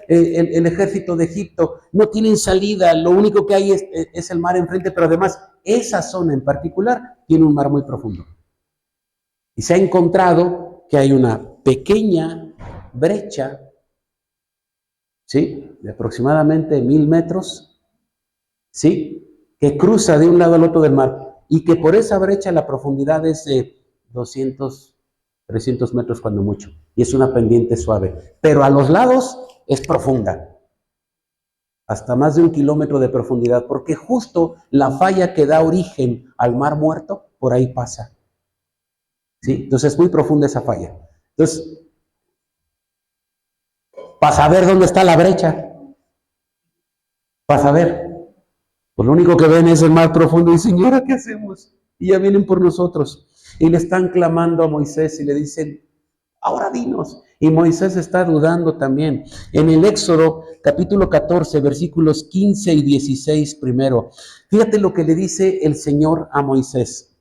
el ejército de Egipto. No tienen salida. Lo único que hay es el mar enfrente, pero además esa zona en particular tiene un mar muy profundo. Y se ha encontrado que hay una pequeña brecha, ¿sí? De aproximadamente 1000 metros, ¿sí? Que cruza de un lado al otro del mar y que por esa brecha la profundidad es de 200, 300 metros cuando mucho. Y es una pendiente suave. Pero a los lados es profunda. Hasta más de 1 kilómetro de profundidad, porque justo la falla que da origen al Mar Muerto, por ahí pasa. ¿Sí? Entonces es muy profunda esa falla. Entonces, para saber dónde está la brecha, para saber, pues lo único que ven es el mar profundo y señora, ¿qué hacemos? Y ya vienen por nosotros. Y le están clamando a Moisés y le dicen, ahora dinos. Y Moisés está dudando también. En el Éxodo, capítulo 14, versículos 15 y 16 primero. Fíjate lo que le dice el Señor a Moisés.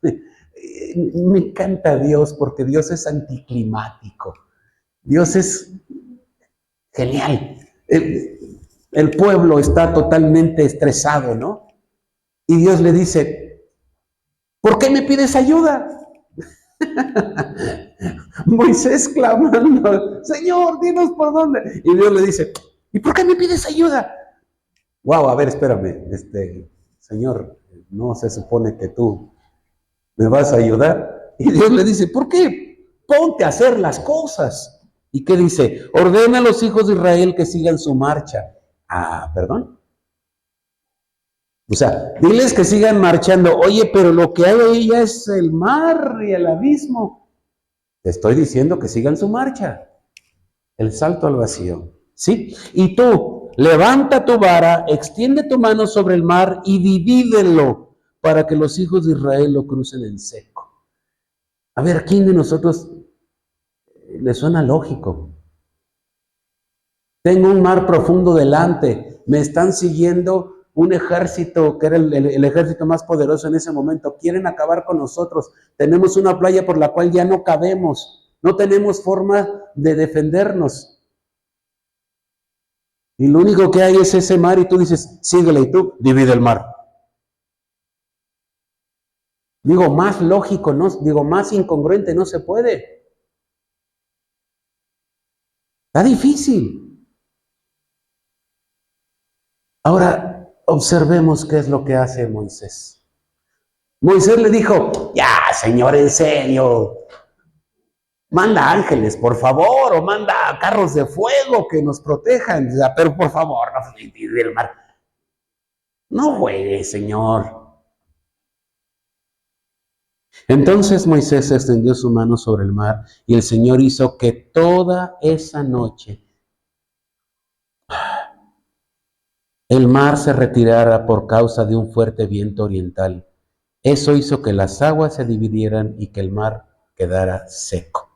Me encanta Dios porque Dios es anticlimático. Dios es genial. El pueblo está totalmente estresado, ¿no? Y Dios le dice, ¿por qué me pides ayuda? Moisés clamando, Señor, dinos por dónde. Y Dios le dice, ¿y por qué me pides ayuda? Wow, a ver, espérame, Señor, no se supone que tú me vas a ayudar. Y Dios le dice, ¿por qué? Ponte a hacer las cosas. ¿Y qué dice? Ordena a los hijos de Israel que sigan su marcha. Ah, perdón. O sea, diles que sigan marchando. Oye, pero lo que hay ahí ya es el mar y el abismo. Te estoy diciendo que sigan su marcha. El salto al vacío. ¿Sí? Y tú, levanta tu vara, extiende tu mano sobre el mar y divídelo para que los hijos de Israel lo crucen en seco. A ver, ¿quién de nosotros le suena lógico? Tengo un mar profundo delante, me están siguiendo un ejército que era el ejército más poderoso en ese momento, quieren acabar con nosotros, tenemos una playa por la cual ya no cabemos, no tenemos forma de defendernos. Y lo único que hay es ese mar y tú dices, síguele y tú divide el mar. Digo, más lógico, no, digo, más incongruente no se puede. Está difícil. Ahora, observemos qué es lo que hace Moisés. Moisés le dijo, ya, Señor, en serio, manda ángeles, por favor, o manda carros de fuego que nos protejan, pero por favor, no se divide el mar. No juegue, Señor. Entonces Moisés extendió su mano sobre el mar y el Señor hizo que toda esa noche el mar se retirara por causa de un fuerte viento oriental. Eso hizo que las aguas se dividieran y que el mar quedara seco.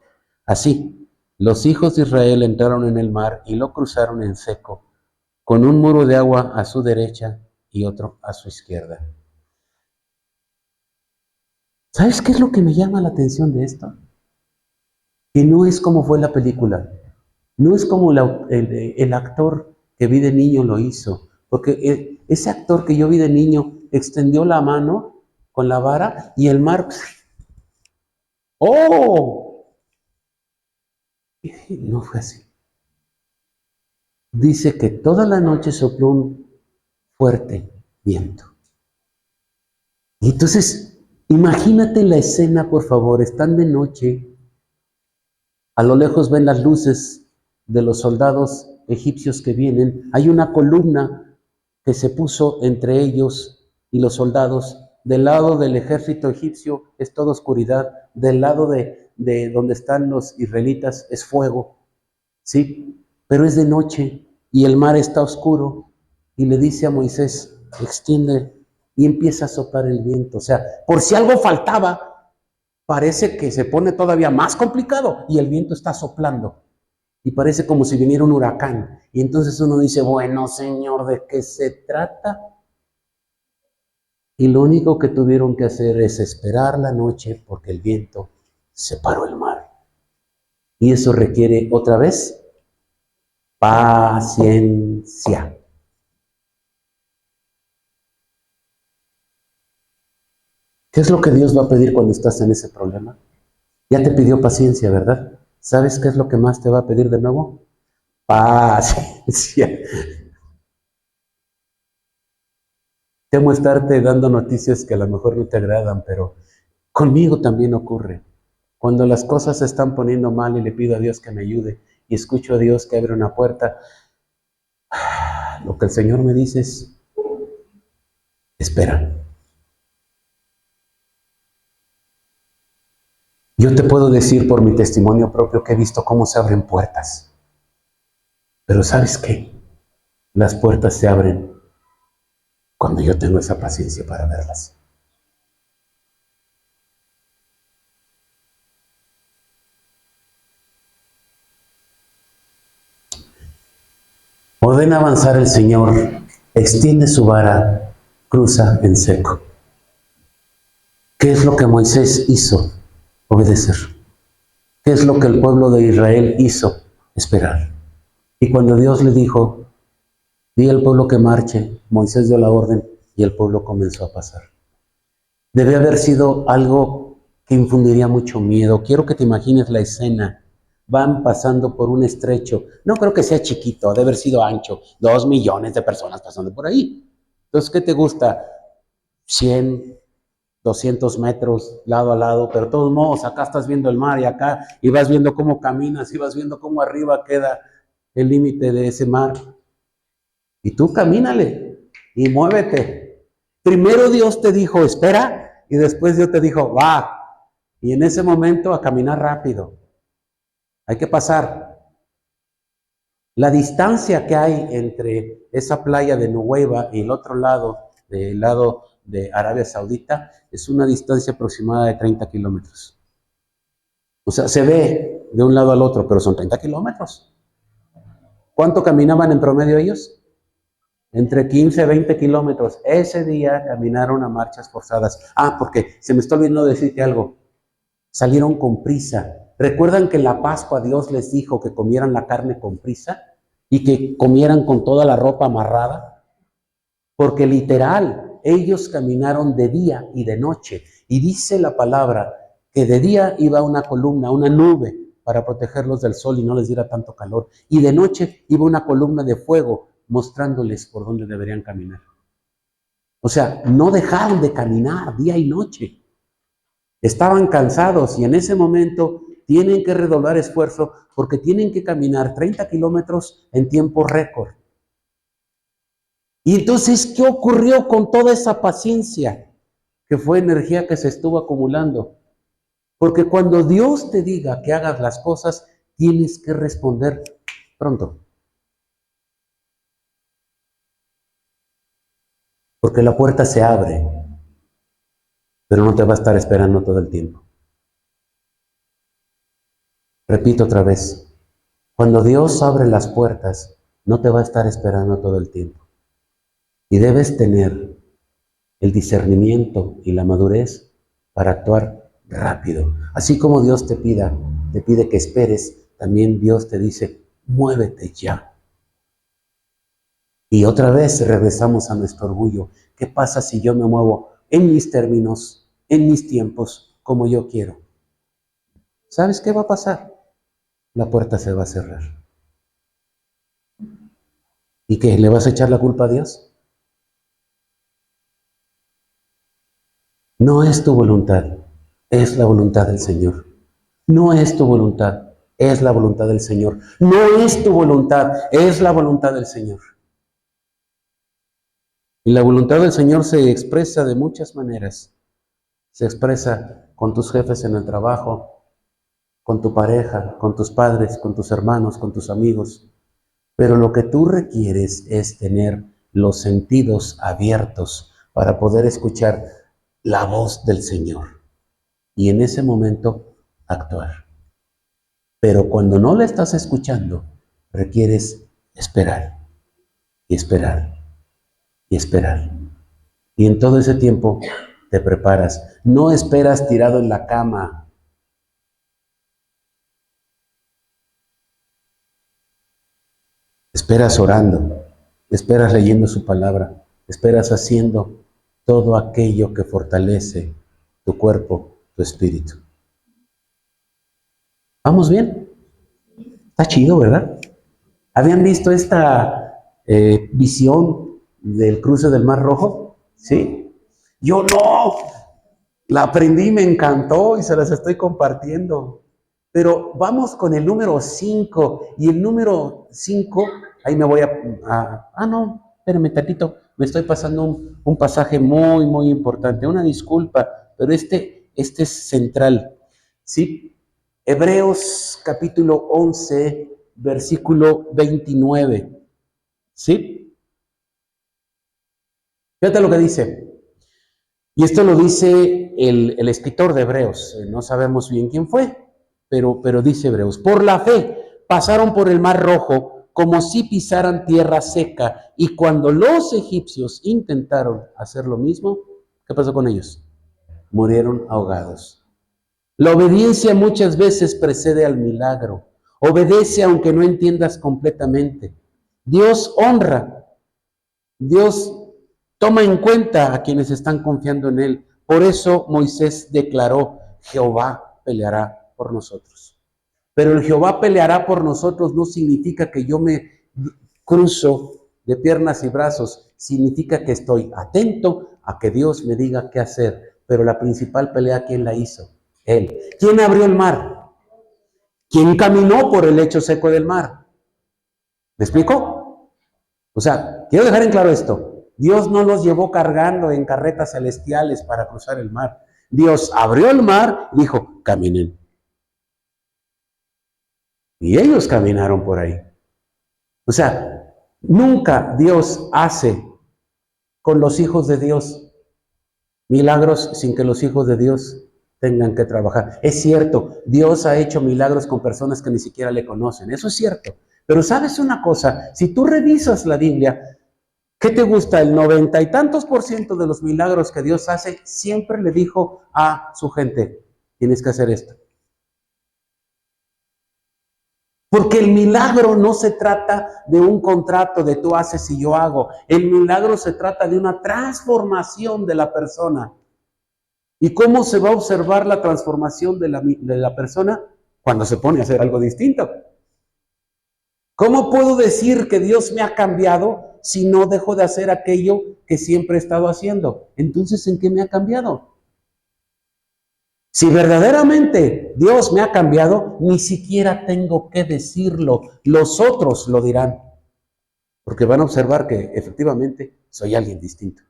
Así, los hijos de Israel entraron en el mar y lo cruzaron en seco, con un muro de agua a su derecha y otro a su izquierda. ¿Sabes qué es lo que me llama la atención de esto? Que no es como fue la película, no es como el actor que vi de niño lo hizo, porque ese actor que yo vi de niño extendió la mano con la vara y el mar, ¡oh! No fue así. Dice que toda la noche sopló un fuerte viento. Y entonces, imagínate la escena, por favor, están de noche, a lo lejos ven las luces de los soldados egipcios que vienen, hay una columna que se puso entre ellos y los soldados, del lado del ejército egipcio es toda oscuridad, del lado de donde están los israelitas es fuego, ¿sí? Pero es de noche y el mar está oscuro y le dice a Moisés, extiende y empieza a soplar el viento. O sea, por si algo faltaba, parece que se pone todavía más complicado y el viento está soplando. Y parece como si viniera un huracán. Y entonces uno dice, bueno, Señor, ¿de qué se trata? Y lo único que tuvieron que hacer es esperar la noche porque el viento separó el mar. Y eso requiere, otra vez, paciencia. ¿Qué es lo que Dios va a pedir cuando estás en ese problema? Ya te pidió paciencia, ¿verdad? ¿Sabes qué es lo que más te va a pedir de nuevo? Paciencia. Temo estarte dando noticias que a lo mejor no te agradan, pero conmigo también ocurre. Cuando las cosas se están poniendo mal y le pido a Dios que me ayude y escucho a Dios que abre una puerta, lo que el Señor me dice es, espera. Yo te puedo decir por mi testimonio propio que he visto cómo se abren puertas. Pero ¿sabes qué? Las puertas se abren cuando yo tengo esa paciencia para verlas. Ordena avanzar el Señor, extiende su vara, cruza en seco. ¿Qué es lo que Moisés hizo? Obedecer. ¿Qué es lo que el pueblo de Israel hizo? Esperar. Y cuando Dios le dijo, di al pueblo que marche, Moisés dio la orden y el pueblo comenzó a pasar. Debe haber sido algo que infundiría mucho miedo. Quiero que te imagines la escena. Van pasando por un estrecho. No creo que sea chiquito, debe haber sido ancho. 2 millones de personas pasando por ahí. Entonces, ¿qué te gusta? 100, 200 metros lado a lado, pero de todos modos, acá estás viendo el mar y acá, y vas viendo cómo caminas, y vas viendo cómo arriba queda el límite de ese mar. Y tú camínale y muévete. Primero Dios te dijo, espera, y después Dios te dijo, va. Y en ese momento a caminar rápido. Hay que pasar. La distancia que hay entre esa playa de Nuweiba y el otro lado, del lado de Arabia Saudita, es una distancia aproximada de 30 kilómetros. O sea, se ve de un lado al otro, pero son 30 kilómetros. ¿Cuánto caminaban en promedio ellos? Entre 15 y 20 kilómetros. Ese día caminaron a marchas forzadas. Porque se me está olvidando decirte algo. Salieron con prisa. ¿Recuerdan que en la Pascua Dios les dijo que comieran la carne con prisa y que comieran con toda la ropa amarrada? Porque literal, ellos caminaron de día y de noche. Y dice la palabra que de día iba una columna, una nube, para protegerlos del sol y no les diera tanto calor. Y de noche iba una columna de fuego mostrándoles por dónde deberían caminar. O sea, no dejaron de caminar día y noche. Estaban cansados y en ese momento tienen que redoblar esfuerzo porque tienen que caminar 30 kilómetros en tiempo récord. Y entonces, ¿qué ocurrió con toda esa paciencia? Que fue energía que se estuvo acumulando. Porque cuando Dios te diga que hagas las cosas, tienes que responder pronto. Porque la puerta se abre, pero no te va a estar esperando todo el tiempo. Repito otra vez, cuando Dios abre las puertas, no te va a estar esperando todo el tiempo. Y debes tener el discernimiento y la madurez para actuar rápido. Así como Dios te pide que esperes, también Dios te dice, muévete ya. Y otra vez regresamos a nuestro orgullo. ¿Qué pasa si yo me muevo en mis términos, en mis tiempos, como yo quiero? ¿Sabes qué va a pasar? La puerta se va a cerrar. ¿Y qué? ¿Le vas a echar la culpa a Dios? No es tu voluntad, es la voluntad del Señor. No es tu voluntad, es la voluntad del Señor. No es tu voluntad, es la voluntad del Señor. Y la voluntad del Señor se expresa de muchas maneras. Se expresa con tus jefes en el trabajo, con tu pareja, con tus padres, con tus hermanos, con tus amigos. Pero lo que tú requieres es tener los sentidos abiertos para poder escuchar la voz del Señor. Y en ese momento actuar. Pero cuando no la estás escuchando, requieres esperar y esperar y esperar. Y en todo ese tiempo te preparas. No esperas tirado en la cama. Esperas orando, esperas leyendo su palabra, esperas haciendo todo aquello que fortalece tu cuerpo, tu espíritu. ¿Vamos bien? Está chido, ¿verdad? ¿Habían visto esta visión del cruce del Mar Rojo? ¿Sí? Yo no, la aprendí, me encantó y se las estoy compartiendo. Pero vamos con el número 5. Y el número 5, ahí me voy no, espérame tantito. Me estoy pasando un pasaje muy, muy importante. Una disculpa, pero este es central. ¿Sí? Hebreos capítulo 11, versículo 29. ¿Sí? Fíjate lo que dice. Y esto lo dice el escritor de Hebreos. No sabemos bien quién fue, pero dice Hebreos. Por la fe pasaron por el Mar Rojo como si pisaran tierra seca. Y cuando los egipcios intentaron hacer lo mismo, ¿qué pasó con ellos? Murieron ahogados. La obediencia muchas veces precede al milagro. Obedece aunque no entiendas completamente. Dios honra. Dios toma en cuenta a quienes están confiando en Él. Por eso Moisés declaró, Jehová peleará por nosotros. Pero el Jehová peleará por nosotros no significa que yo me cruzo de piernas y brazos, significa que estoy atento a que Dios me diga qué hacer. Pero la principal pelea, ¿quién la hizo? Él. ¿Quién abrió el mar? ¿Quién caminó por el lecho seco del mar? ¿Me explico? O sea, quiero dejar en claro esto. Dios no los llevó cargando en carretas celestiales para cruzar el mar. Dios abrió el mar y dijo, caminen. Y ellos caminaron por ahí. O sea, nunca Dios hace con los hijos de Dios milagros sin que los hijos de Dios tengan que trabajar. Es cierto, Dios ha hecho milagros con personas que ni siquiera le conocen. Eso es cierto. Pero ¿sabes una cosa? Si tú revisas la Biblia, ¿qué te gusta? El 90 y tantos % de los milagros que Dios hace, siempre le dijo a su gente, tienes que hacer esto. Porque el milagro no se trata de un contrato de tú haces y yo hago. El milagro se trata de una transformación de la persona. ¿Y cómo se va a observar la transformación de la persona? Cuando se pone a hacer algo distinto. ¿Cómo puedo decir que Dios me ha cambiado si no dejo de hacer aquello que siempre he estado haciendo? Entonces, ¿en qué me ha cambiado? Si verdaderamente Dios me ha cambiado, ni siquiera tengo que decirlo. Los otros lo dirán. Porque van a observar que efectivamente soy alguien distinto.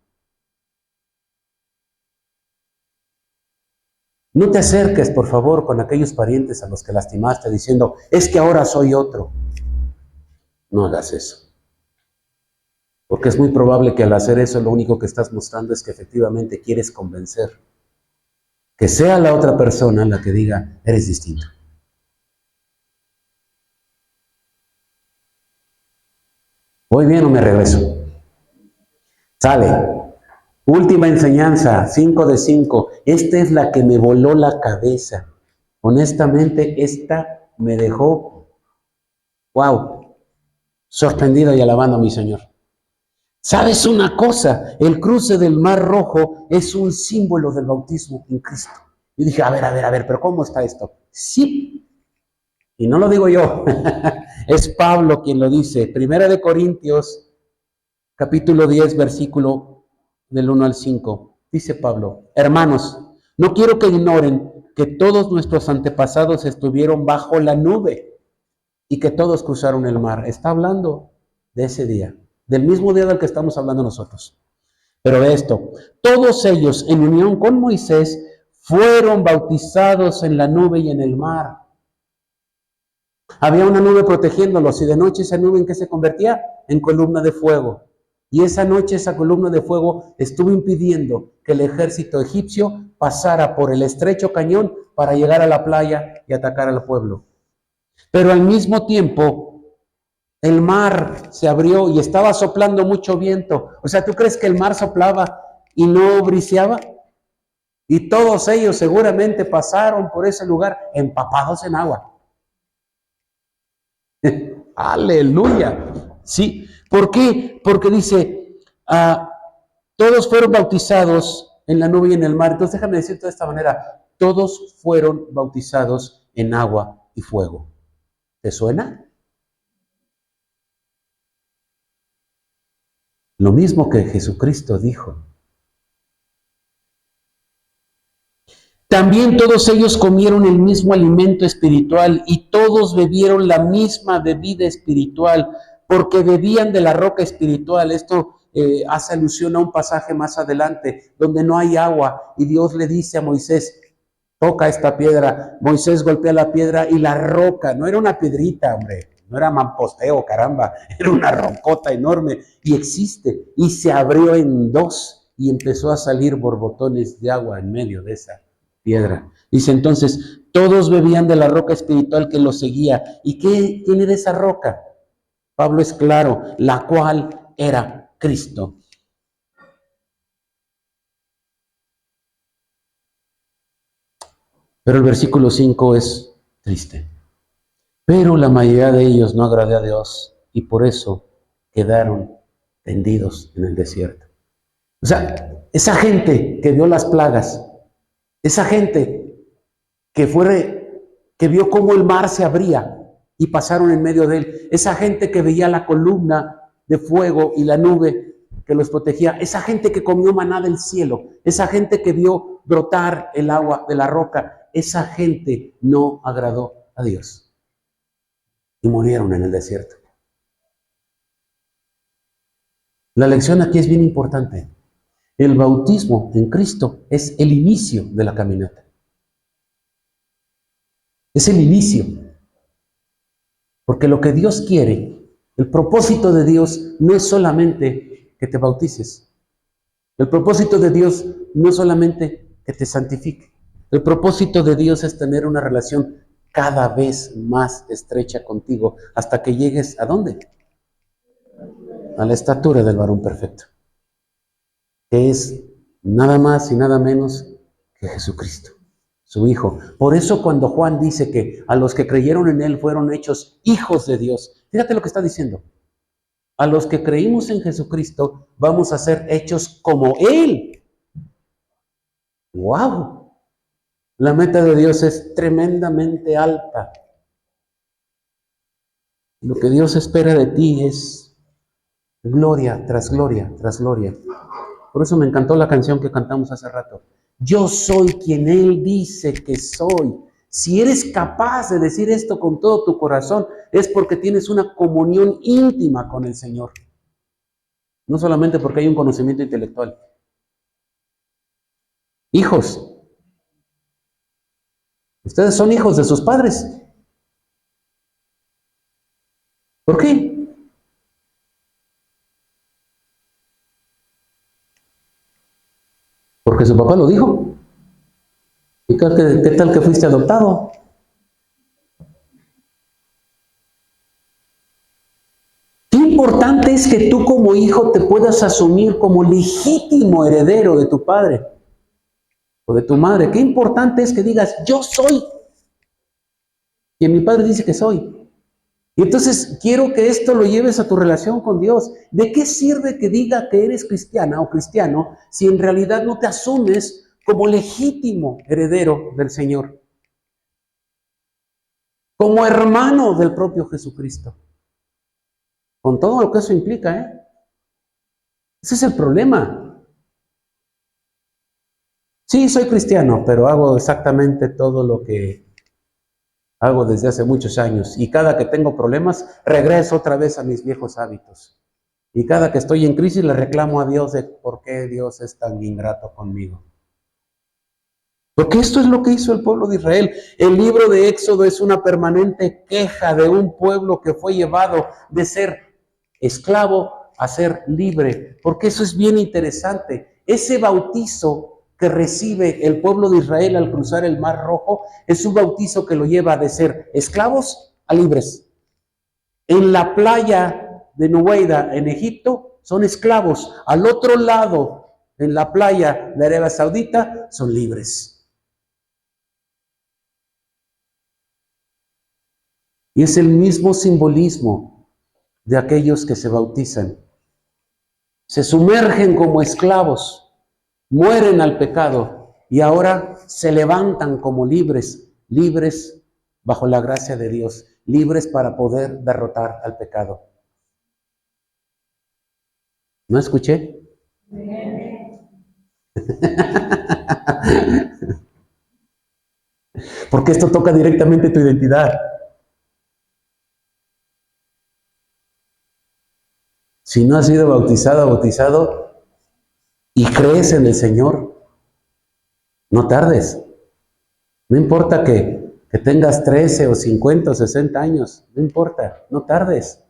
No te acerques, por favor, con aquellos parientes a los que lastimaste diciendo, es que ahora soy otro. No hagas eso. Porque es muy probable que al hacer eso lo único que estás mostrando es que efectivamente quieres convencer. Que sea la otra persona la que diga, eres distinto. ¿Voy bien o me regreso? Sale. Última enseñanza, 5 de 5. Esta es la que me voló la cabeza. Honestamente, esta me dejó, wow, sorprendido y alabando a mi Señor. ¿Sabes una cosa? El cruce del Mar Rojo es un símbolo del bautismo en Cristo. Yo dije, a ver, pero ¿cómo está esto? Sí, y no lo digo yo, es Pablo quien lo dice. 1 Corintios, capítulo 10, versículo del 1 al 5. Dice Pablo, hermanos, no quiero que ignoren que todos nuestros antepasados estuvieron bajo la nube y que todos cruzaron el mar. Está hablando de ese día, del mismo día del que estamos hablando nosotros. Pero de esto, todos ellos en unión con Moisés fueron bautizados en la nube y en el mar. Había una nube protegiéndolos y de noche esa nube ¿en qué se convertía? En columna de fuego. Y esa noche esa columna de fuego estuvo impidiendo que el ejército egipcio pasara por el estrecho cañón para llegar a la playa y atacar al pueblo. Pero al mismo tiempo el mar se abrió y estaba soplando mucho viento. O sea, ¿tú crees que el mar soplaba y no briseaba? Y todos ellos seguramente pasaron por ese lugar empapados en agua. Aleluya. Sí. ¿Por qué? Porque dice, todos fueron bautizados en la nube y en el mar. Entonces déjame decirte de esta manera, todos fueron bautizados en agua y fuego. ¿Te suena? Lo mismo que Jesucristo dijo. También todos ellos comieron el mismo alimento espiritual y todos bebieron la misma bebida espiritual, porque bebían de la roca espiritual. Esto hace alusión a un pasaje más adelante, donde no hay agua, y Dios le dice a Moisés, toca esta piedra. Moisés golpea la piedra y la roca, no era una piedrita, hombre, no era mamposteo, caramba, era una rocota enorme, y existe, y se abrió en dos, y empezó a salir borbotones de agua en medio de esa piedra. Dice entonces, todos bebían de la roca espiritual que los seguía. ¿Y quién era esa roca? Pablo es claro, la cual era Cristo. Pero el versículo 5 es triste. Pero la mayoría de ellos no agradó a Dios y por eso quedaron tendidos en el desierto. O sea, esa gente que vio las plagas, esa gente que vio cómo el mar se abría y pasaron en medio de él. Esa gente que veía la columna de fuego y la nube que los protegía. Esa gente que comió maná del cielo. Esa gente que vio brotar el agua de la roca. Esa gente no agradó a Dios y murieron en el desierto. La lección aquí es bien importante. El bautismo en Cristo es el inicio de la caminata. Es el inicio. Porque lo que Dios quiere, el propósito de Dios no es solamente que te bautices. El propósito de Dios no es solamente que te santifique. El propósito de Dios es tener una relación cada vez más estrecha contigo hasta que llegues ¿a dónde? A la estatura del varón perfecto, que es nada más y nada menos que Jesucristo, su Hijo. Por eso cuando Juan dice que a los que creyeron en Él fueron hechos hijos de Dios, fíjate lo que está diciendo. A los que creímos en Jesucristo vamos a ser hechos como Él. ¡Wow! La meta de Dios es tremendamente alta. Lo que Dios espera de ti es gloria tras gloria tras gloria. Por eso me encantó la canción que cantamos hace rato. Yo soy quien Él dice que soy. Si eres capaz de decir esto con todo tu corazón, es porque tienes una comunión íntima con el Señor. No solamente porque hay un conocimiento intelectual. Hijos. Ustedes son hijos de sus padres. ¿Por qué? Porque su papá lo dijo. ¿Y qué tal que fuiste adoptado? Qué importante es que tú como hijo te puedas asumir como legítimo heredero de tu padre o de tu madre. Qué importante es que digas, yo soy quien mi padre dice que soy. Y entonces quiero que esto lo lleves a tu relación con Dios. ¿De qué sirve que diga que eres cristiana o cristiano si en realidad no te asumes como legítimo heredero del Señor? Como hermano del propio Jesucristo. Con todo lo que eso implica, ¿eh? Ese es el problema. Sí, soy cristiano, pero hago exactamente todo lo que hago desde hace muchos años. Y cada que tengo problemas, regreso otra vez a mis viejos hábitos. Y cada que estoy en crisis, le reclamo a Dios de por qué Dios es tan ingrato conmigo. Porque esto es lo que hizo el pueblo de Israel. El libro de Éxodo es una permanente queja de un pueblo que fue llevado de ser esclavo a ser libre. Porque eso es bien interesante. Ese bautizo que recibe el pueblo de Israel al cruzar el Mar Rojo es un bautizo que lo lleva de ser esclavos a libres. En la playa de Nuweida, en Egipto, son esclavos. Al otro lado, en la playa de Arabia Saudita, son libres. Y es el mismo simbolismo de aquellos que se bautizan. Se sumergen como esclavos, mueren al pecado y ahora se levantan como libres, libres bajo la gracia de Dios, libres para poder derrotar al pecado. ¿No escuché? Porque esto toca directamente tu identidad. Si no has sido bautizado y crees en el Señor, no tardes. No importa que tengas 13 o 50 o 60 años, no importa, no tardes.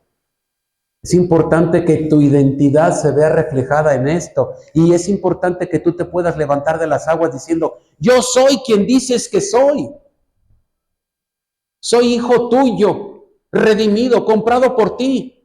Es importante que tu identidad se vea reflejada en esto y es importante que tú te puedas levantar de las aguas diciendo, yo soy quien dices que soy. Soy hijo tuyo, redimido, comprado por ti.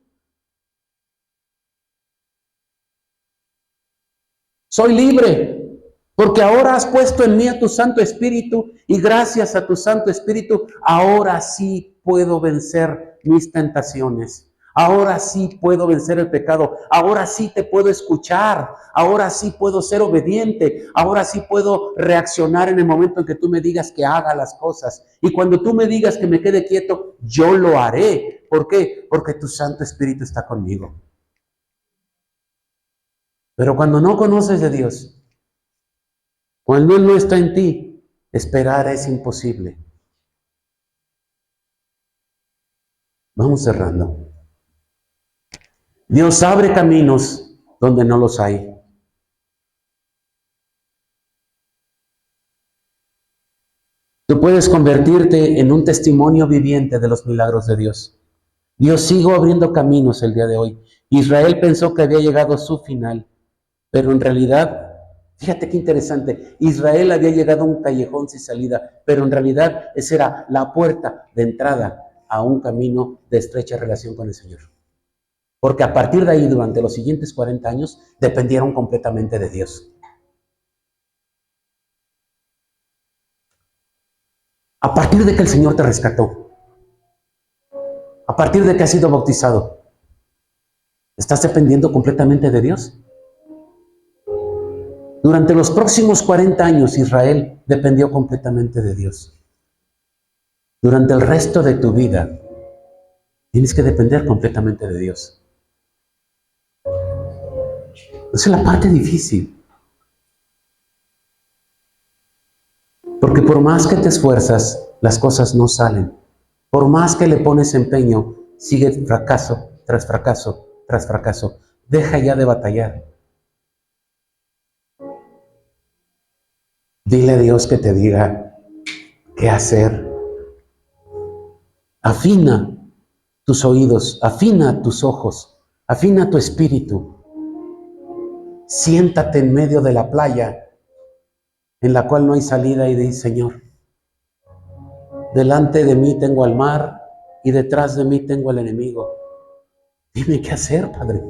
Soy libre, porque ahora has puesto en mí a tu Santo Espíritu y gracias a tu Santo Espíritu, ahora sí puedo vencer mis tentaciones. Ahora sí puedo vencer el pecado. Ahora sí te puedo escuchar. Ahora sí puedo ser obediente. Ahora sí puedo reaccionar en el momento en que tú me digas que haga las cosas. Y cuando tú me digas que me quede quieto, yo lo haré. ¿Por qué? Porque tu Santo Espíritu está conmigo. Pero cuando no conoces de Dios, cuando Él no está en ti, esperar es imposible. Vamos cerrando. Dios abre caminos donde no los hay. Tú puedes convertirte en un testimonio viviente de los milagros de Dios. Dios sigue abriendo caminos el día de hoy. Israel pensó que había llegado a su final, pero en realidad, fíjate qué interesante, Israel había llegado a un callejón sin salida, pero en realidad esa era la puerta de entrada a un camino de estrecha relación con el Señor. Porque a partir de ahí, durante los siguientes 40 años, dependieron completamente de Dios. A partir de que el Señor te rescató, a partir de que has sido bautizado, ¿estás dependiendo completamente de Dios? Durante los próximos 40 años, Israel dependió completamente de Dios. Durante el resto de tu vida, tienes que depender completamente de Dios. Esa es la parte difícil. Porque por más que te esfuerzas, las cosas no salen. Por más que le pones empeño, sigue fracaso tras fracaso tras fracaso. Deja ya de batallar. Dile a Dios que te diga qué hacer. Afina tus oídos, afina tus ojos, afina tu espíritu. Siéntate en medio de la playa en la cual no hay salida y di, Señor, delante de mí tengo al mar y detrás de mí tengo al enemigo. Dime qué hacer, Padre.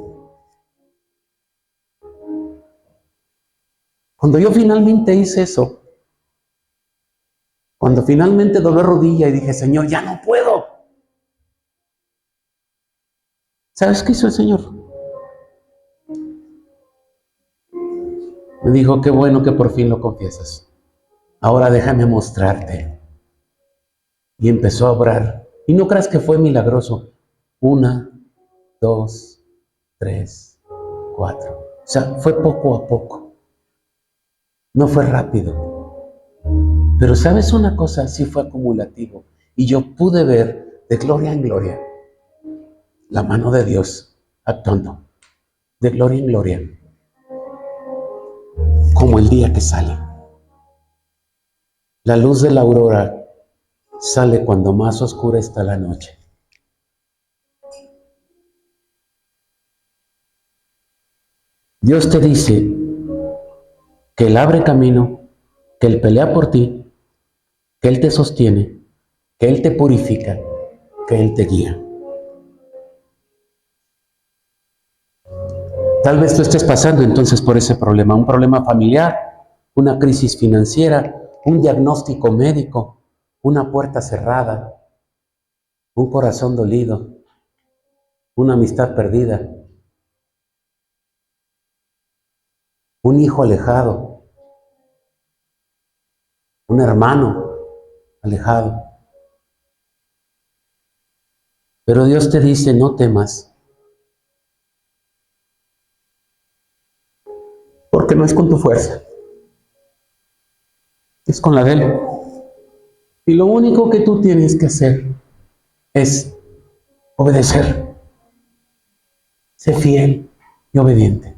Cuando yo finalmente hice eso, cuando finalmente doblé rodilla y dije, Señor, ya no puedo. ¿Sabes qué hizo el Señor? Me dijo, qué bueno que por fin lo confiesas. Ahora déjame mostrarte. Y empezó a obrar. Y no creas que fue milagroso. 1, 2, 3, 4. O sea, fue poco a poco. No fue rápido. Pero ¿sabes una cosa? Sí fue acumulativo. Y yo pude ver de gloria en gloria la mano de Dios actuando. De gloria en gloria. Como el día que sale. La luz de la aurora sale cuando más oscura está la noche. Dios te dice que Él abre camino, que Él pelea por ti, que Él te sostiene, que Él te purifica, que Él te guía. Tal vez tú estés pasando entonces por ese problema, un problema familiar, una crisis financiera, un diagnóstico médico, una puerta cerrada, un corazón dolido, una amistad perdida, un hijo alejado, un hermano alejado. Pero Dios te dice, no temas, porque no es con tu fuerza, es con la de Él. Y lo único que tú tienes que hacer es obedecer. Sé fiel y obediente.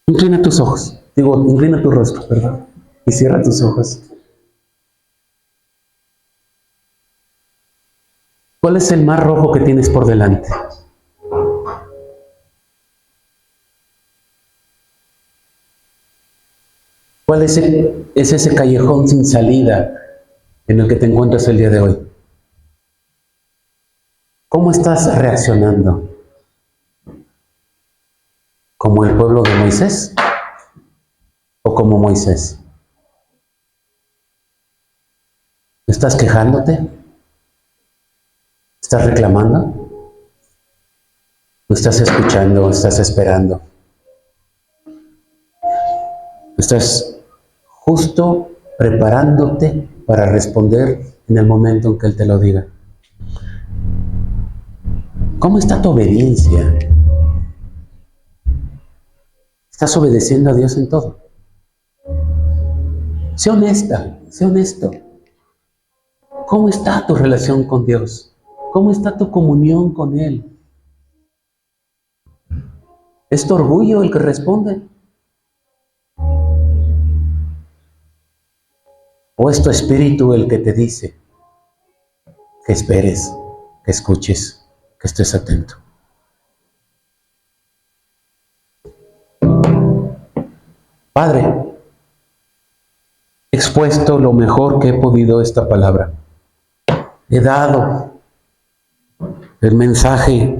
Inclina tus ojos. Inclina tu rostro, perdón. Y cierra tus ojos. ¿Cuál es el mar rojo que tienes por delante? ¿Cuál es ese callejón sin salida en el que te encuentras el día de hoy? ¿Cómo estás reaccionando? ¿Como el pueblo de Moisés? ¿O como Moisés? ¿Estás quejándote? ¿Estás reclamando? ¿O estás escuchando? ¿Estás esperando? ¿Estás justo preparándote para responder en el momento en que Él te lo diga? ¿Cómo está tu obediencia? ¿Estás obedeciendo a Dios en todo? Sé honesta, sé honesto. ¿Cómo está tu relación con Dios? ¿Cómo está tu comunión con Él? ¿Es tu orgullo el que responde? ¿O es tu espíritu el que te dice que esperes, que escuches, que estés atento? Padre, he expuesto lo mejor que he podido esta palabra. He dado el mensaje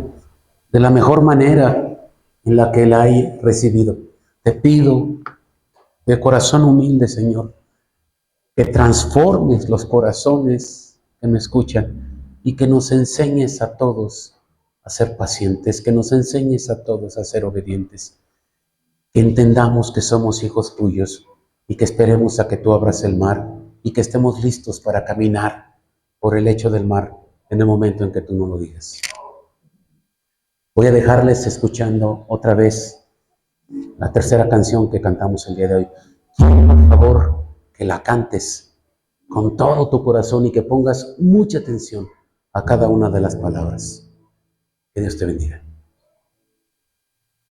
de la mejor manera en la que la he recibido. Te pido de corazón humilde, Señor, que transformes los corazones que me escuchan y que nos enseñes a todos a ser pacientes, que nos enseñes a todos a ser obedientes, que entendamos que somos hijos tuyos y que esperemos a que tú abras el mar y que estemos listos para caminar por el lecho del mar en el momento en que tú nos lo digas. Voy a dejarles escuchando otra vez la tercera canción que cantamos el día de hoy. Quiero, por favor, que la cantes con todo tu corazón y que pongas mucha atención a cada una de las palabras. Que Dios te bendiga.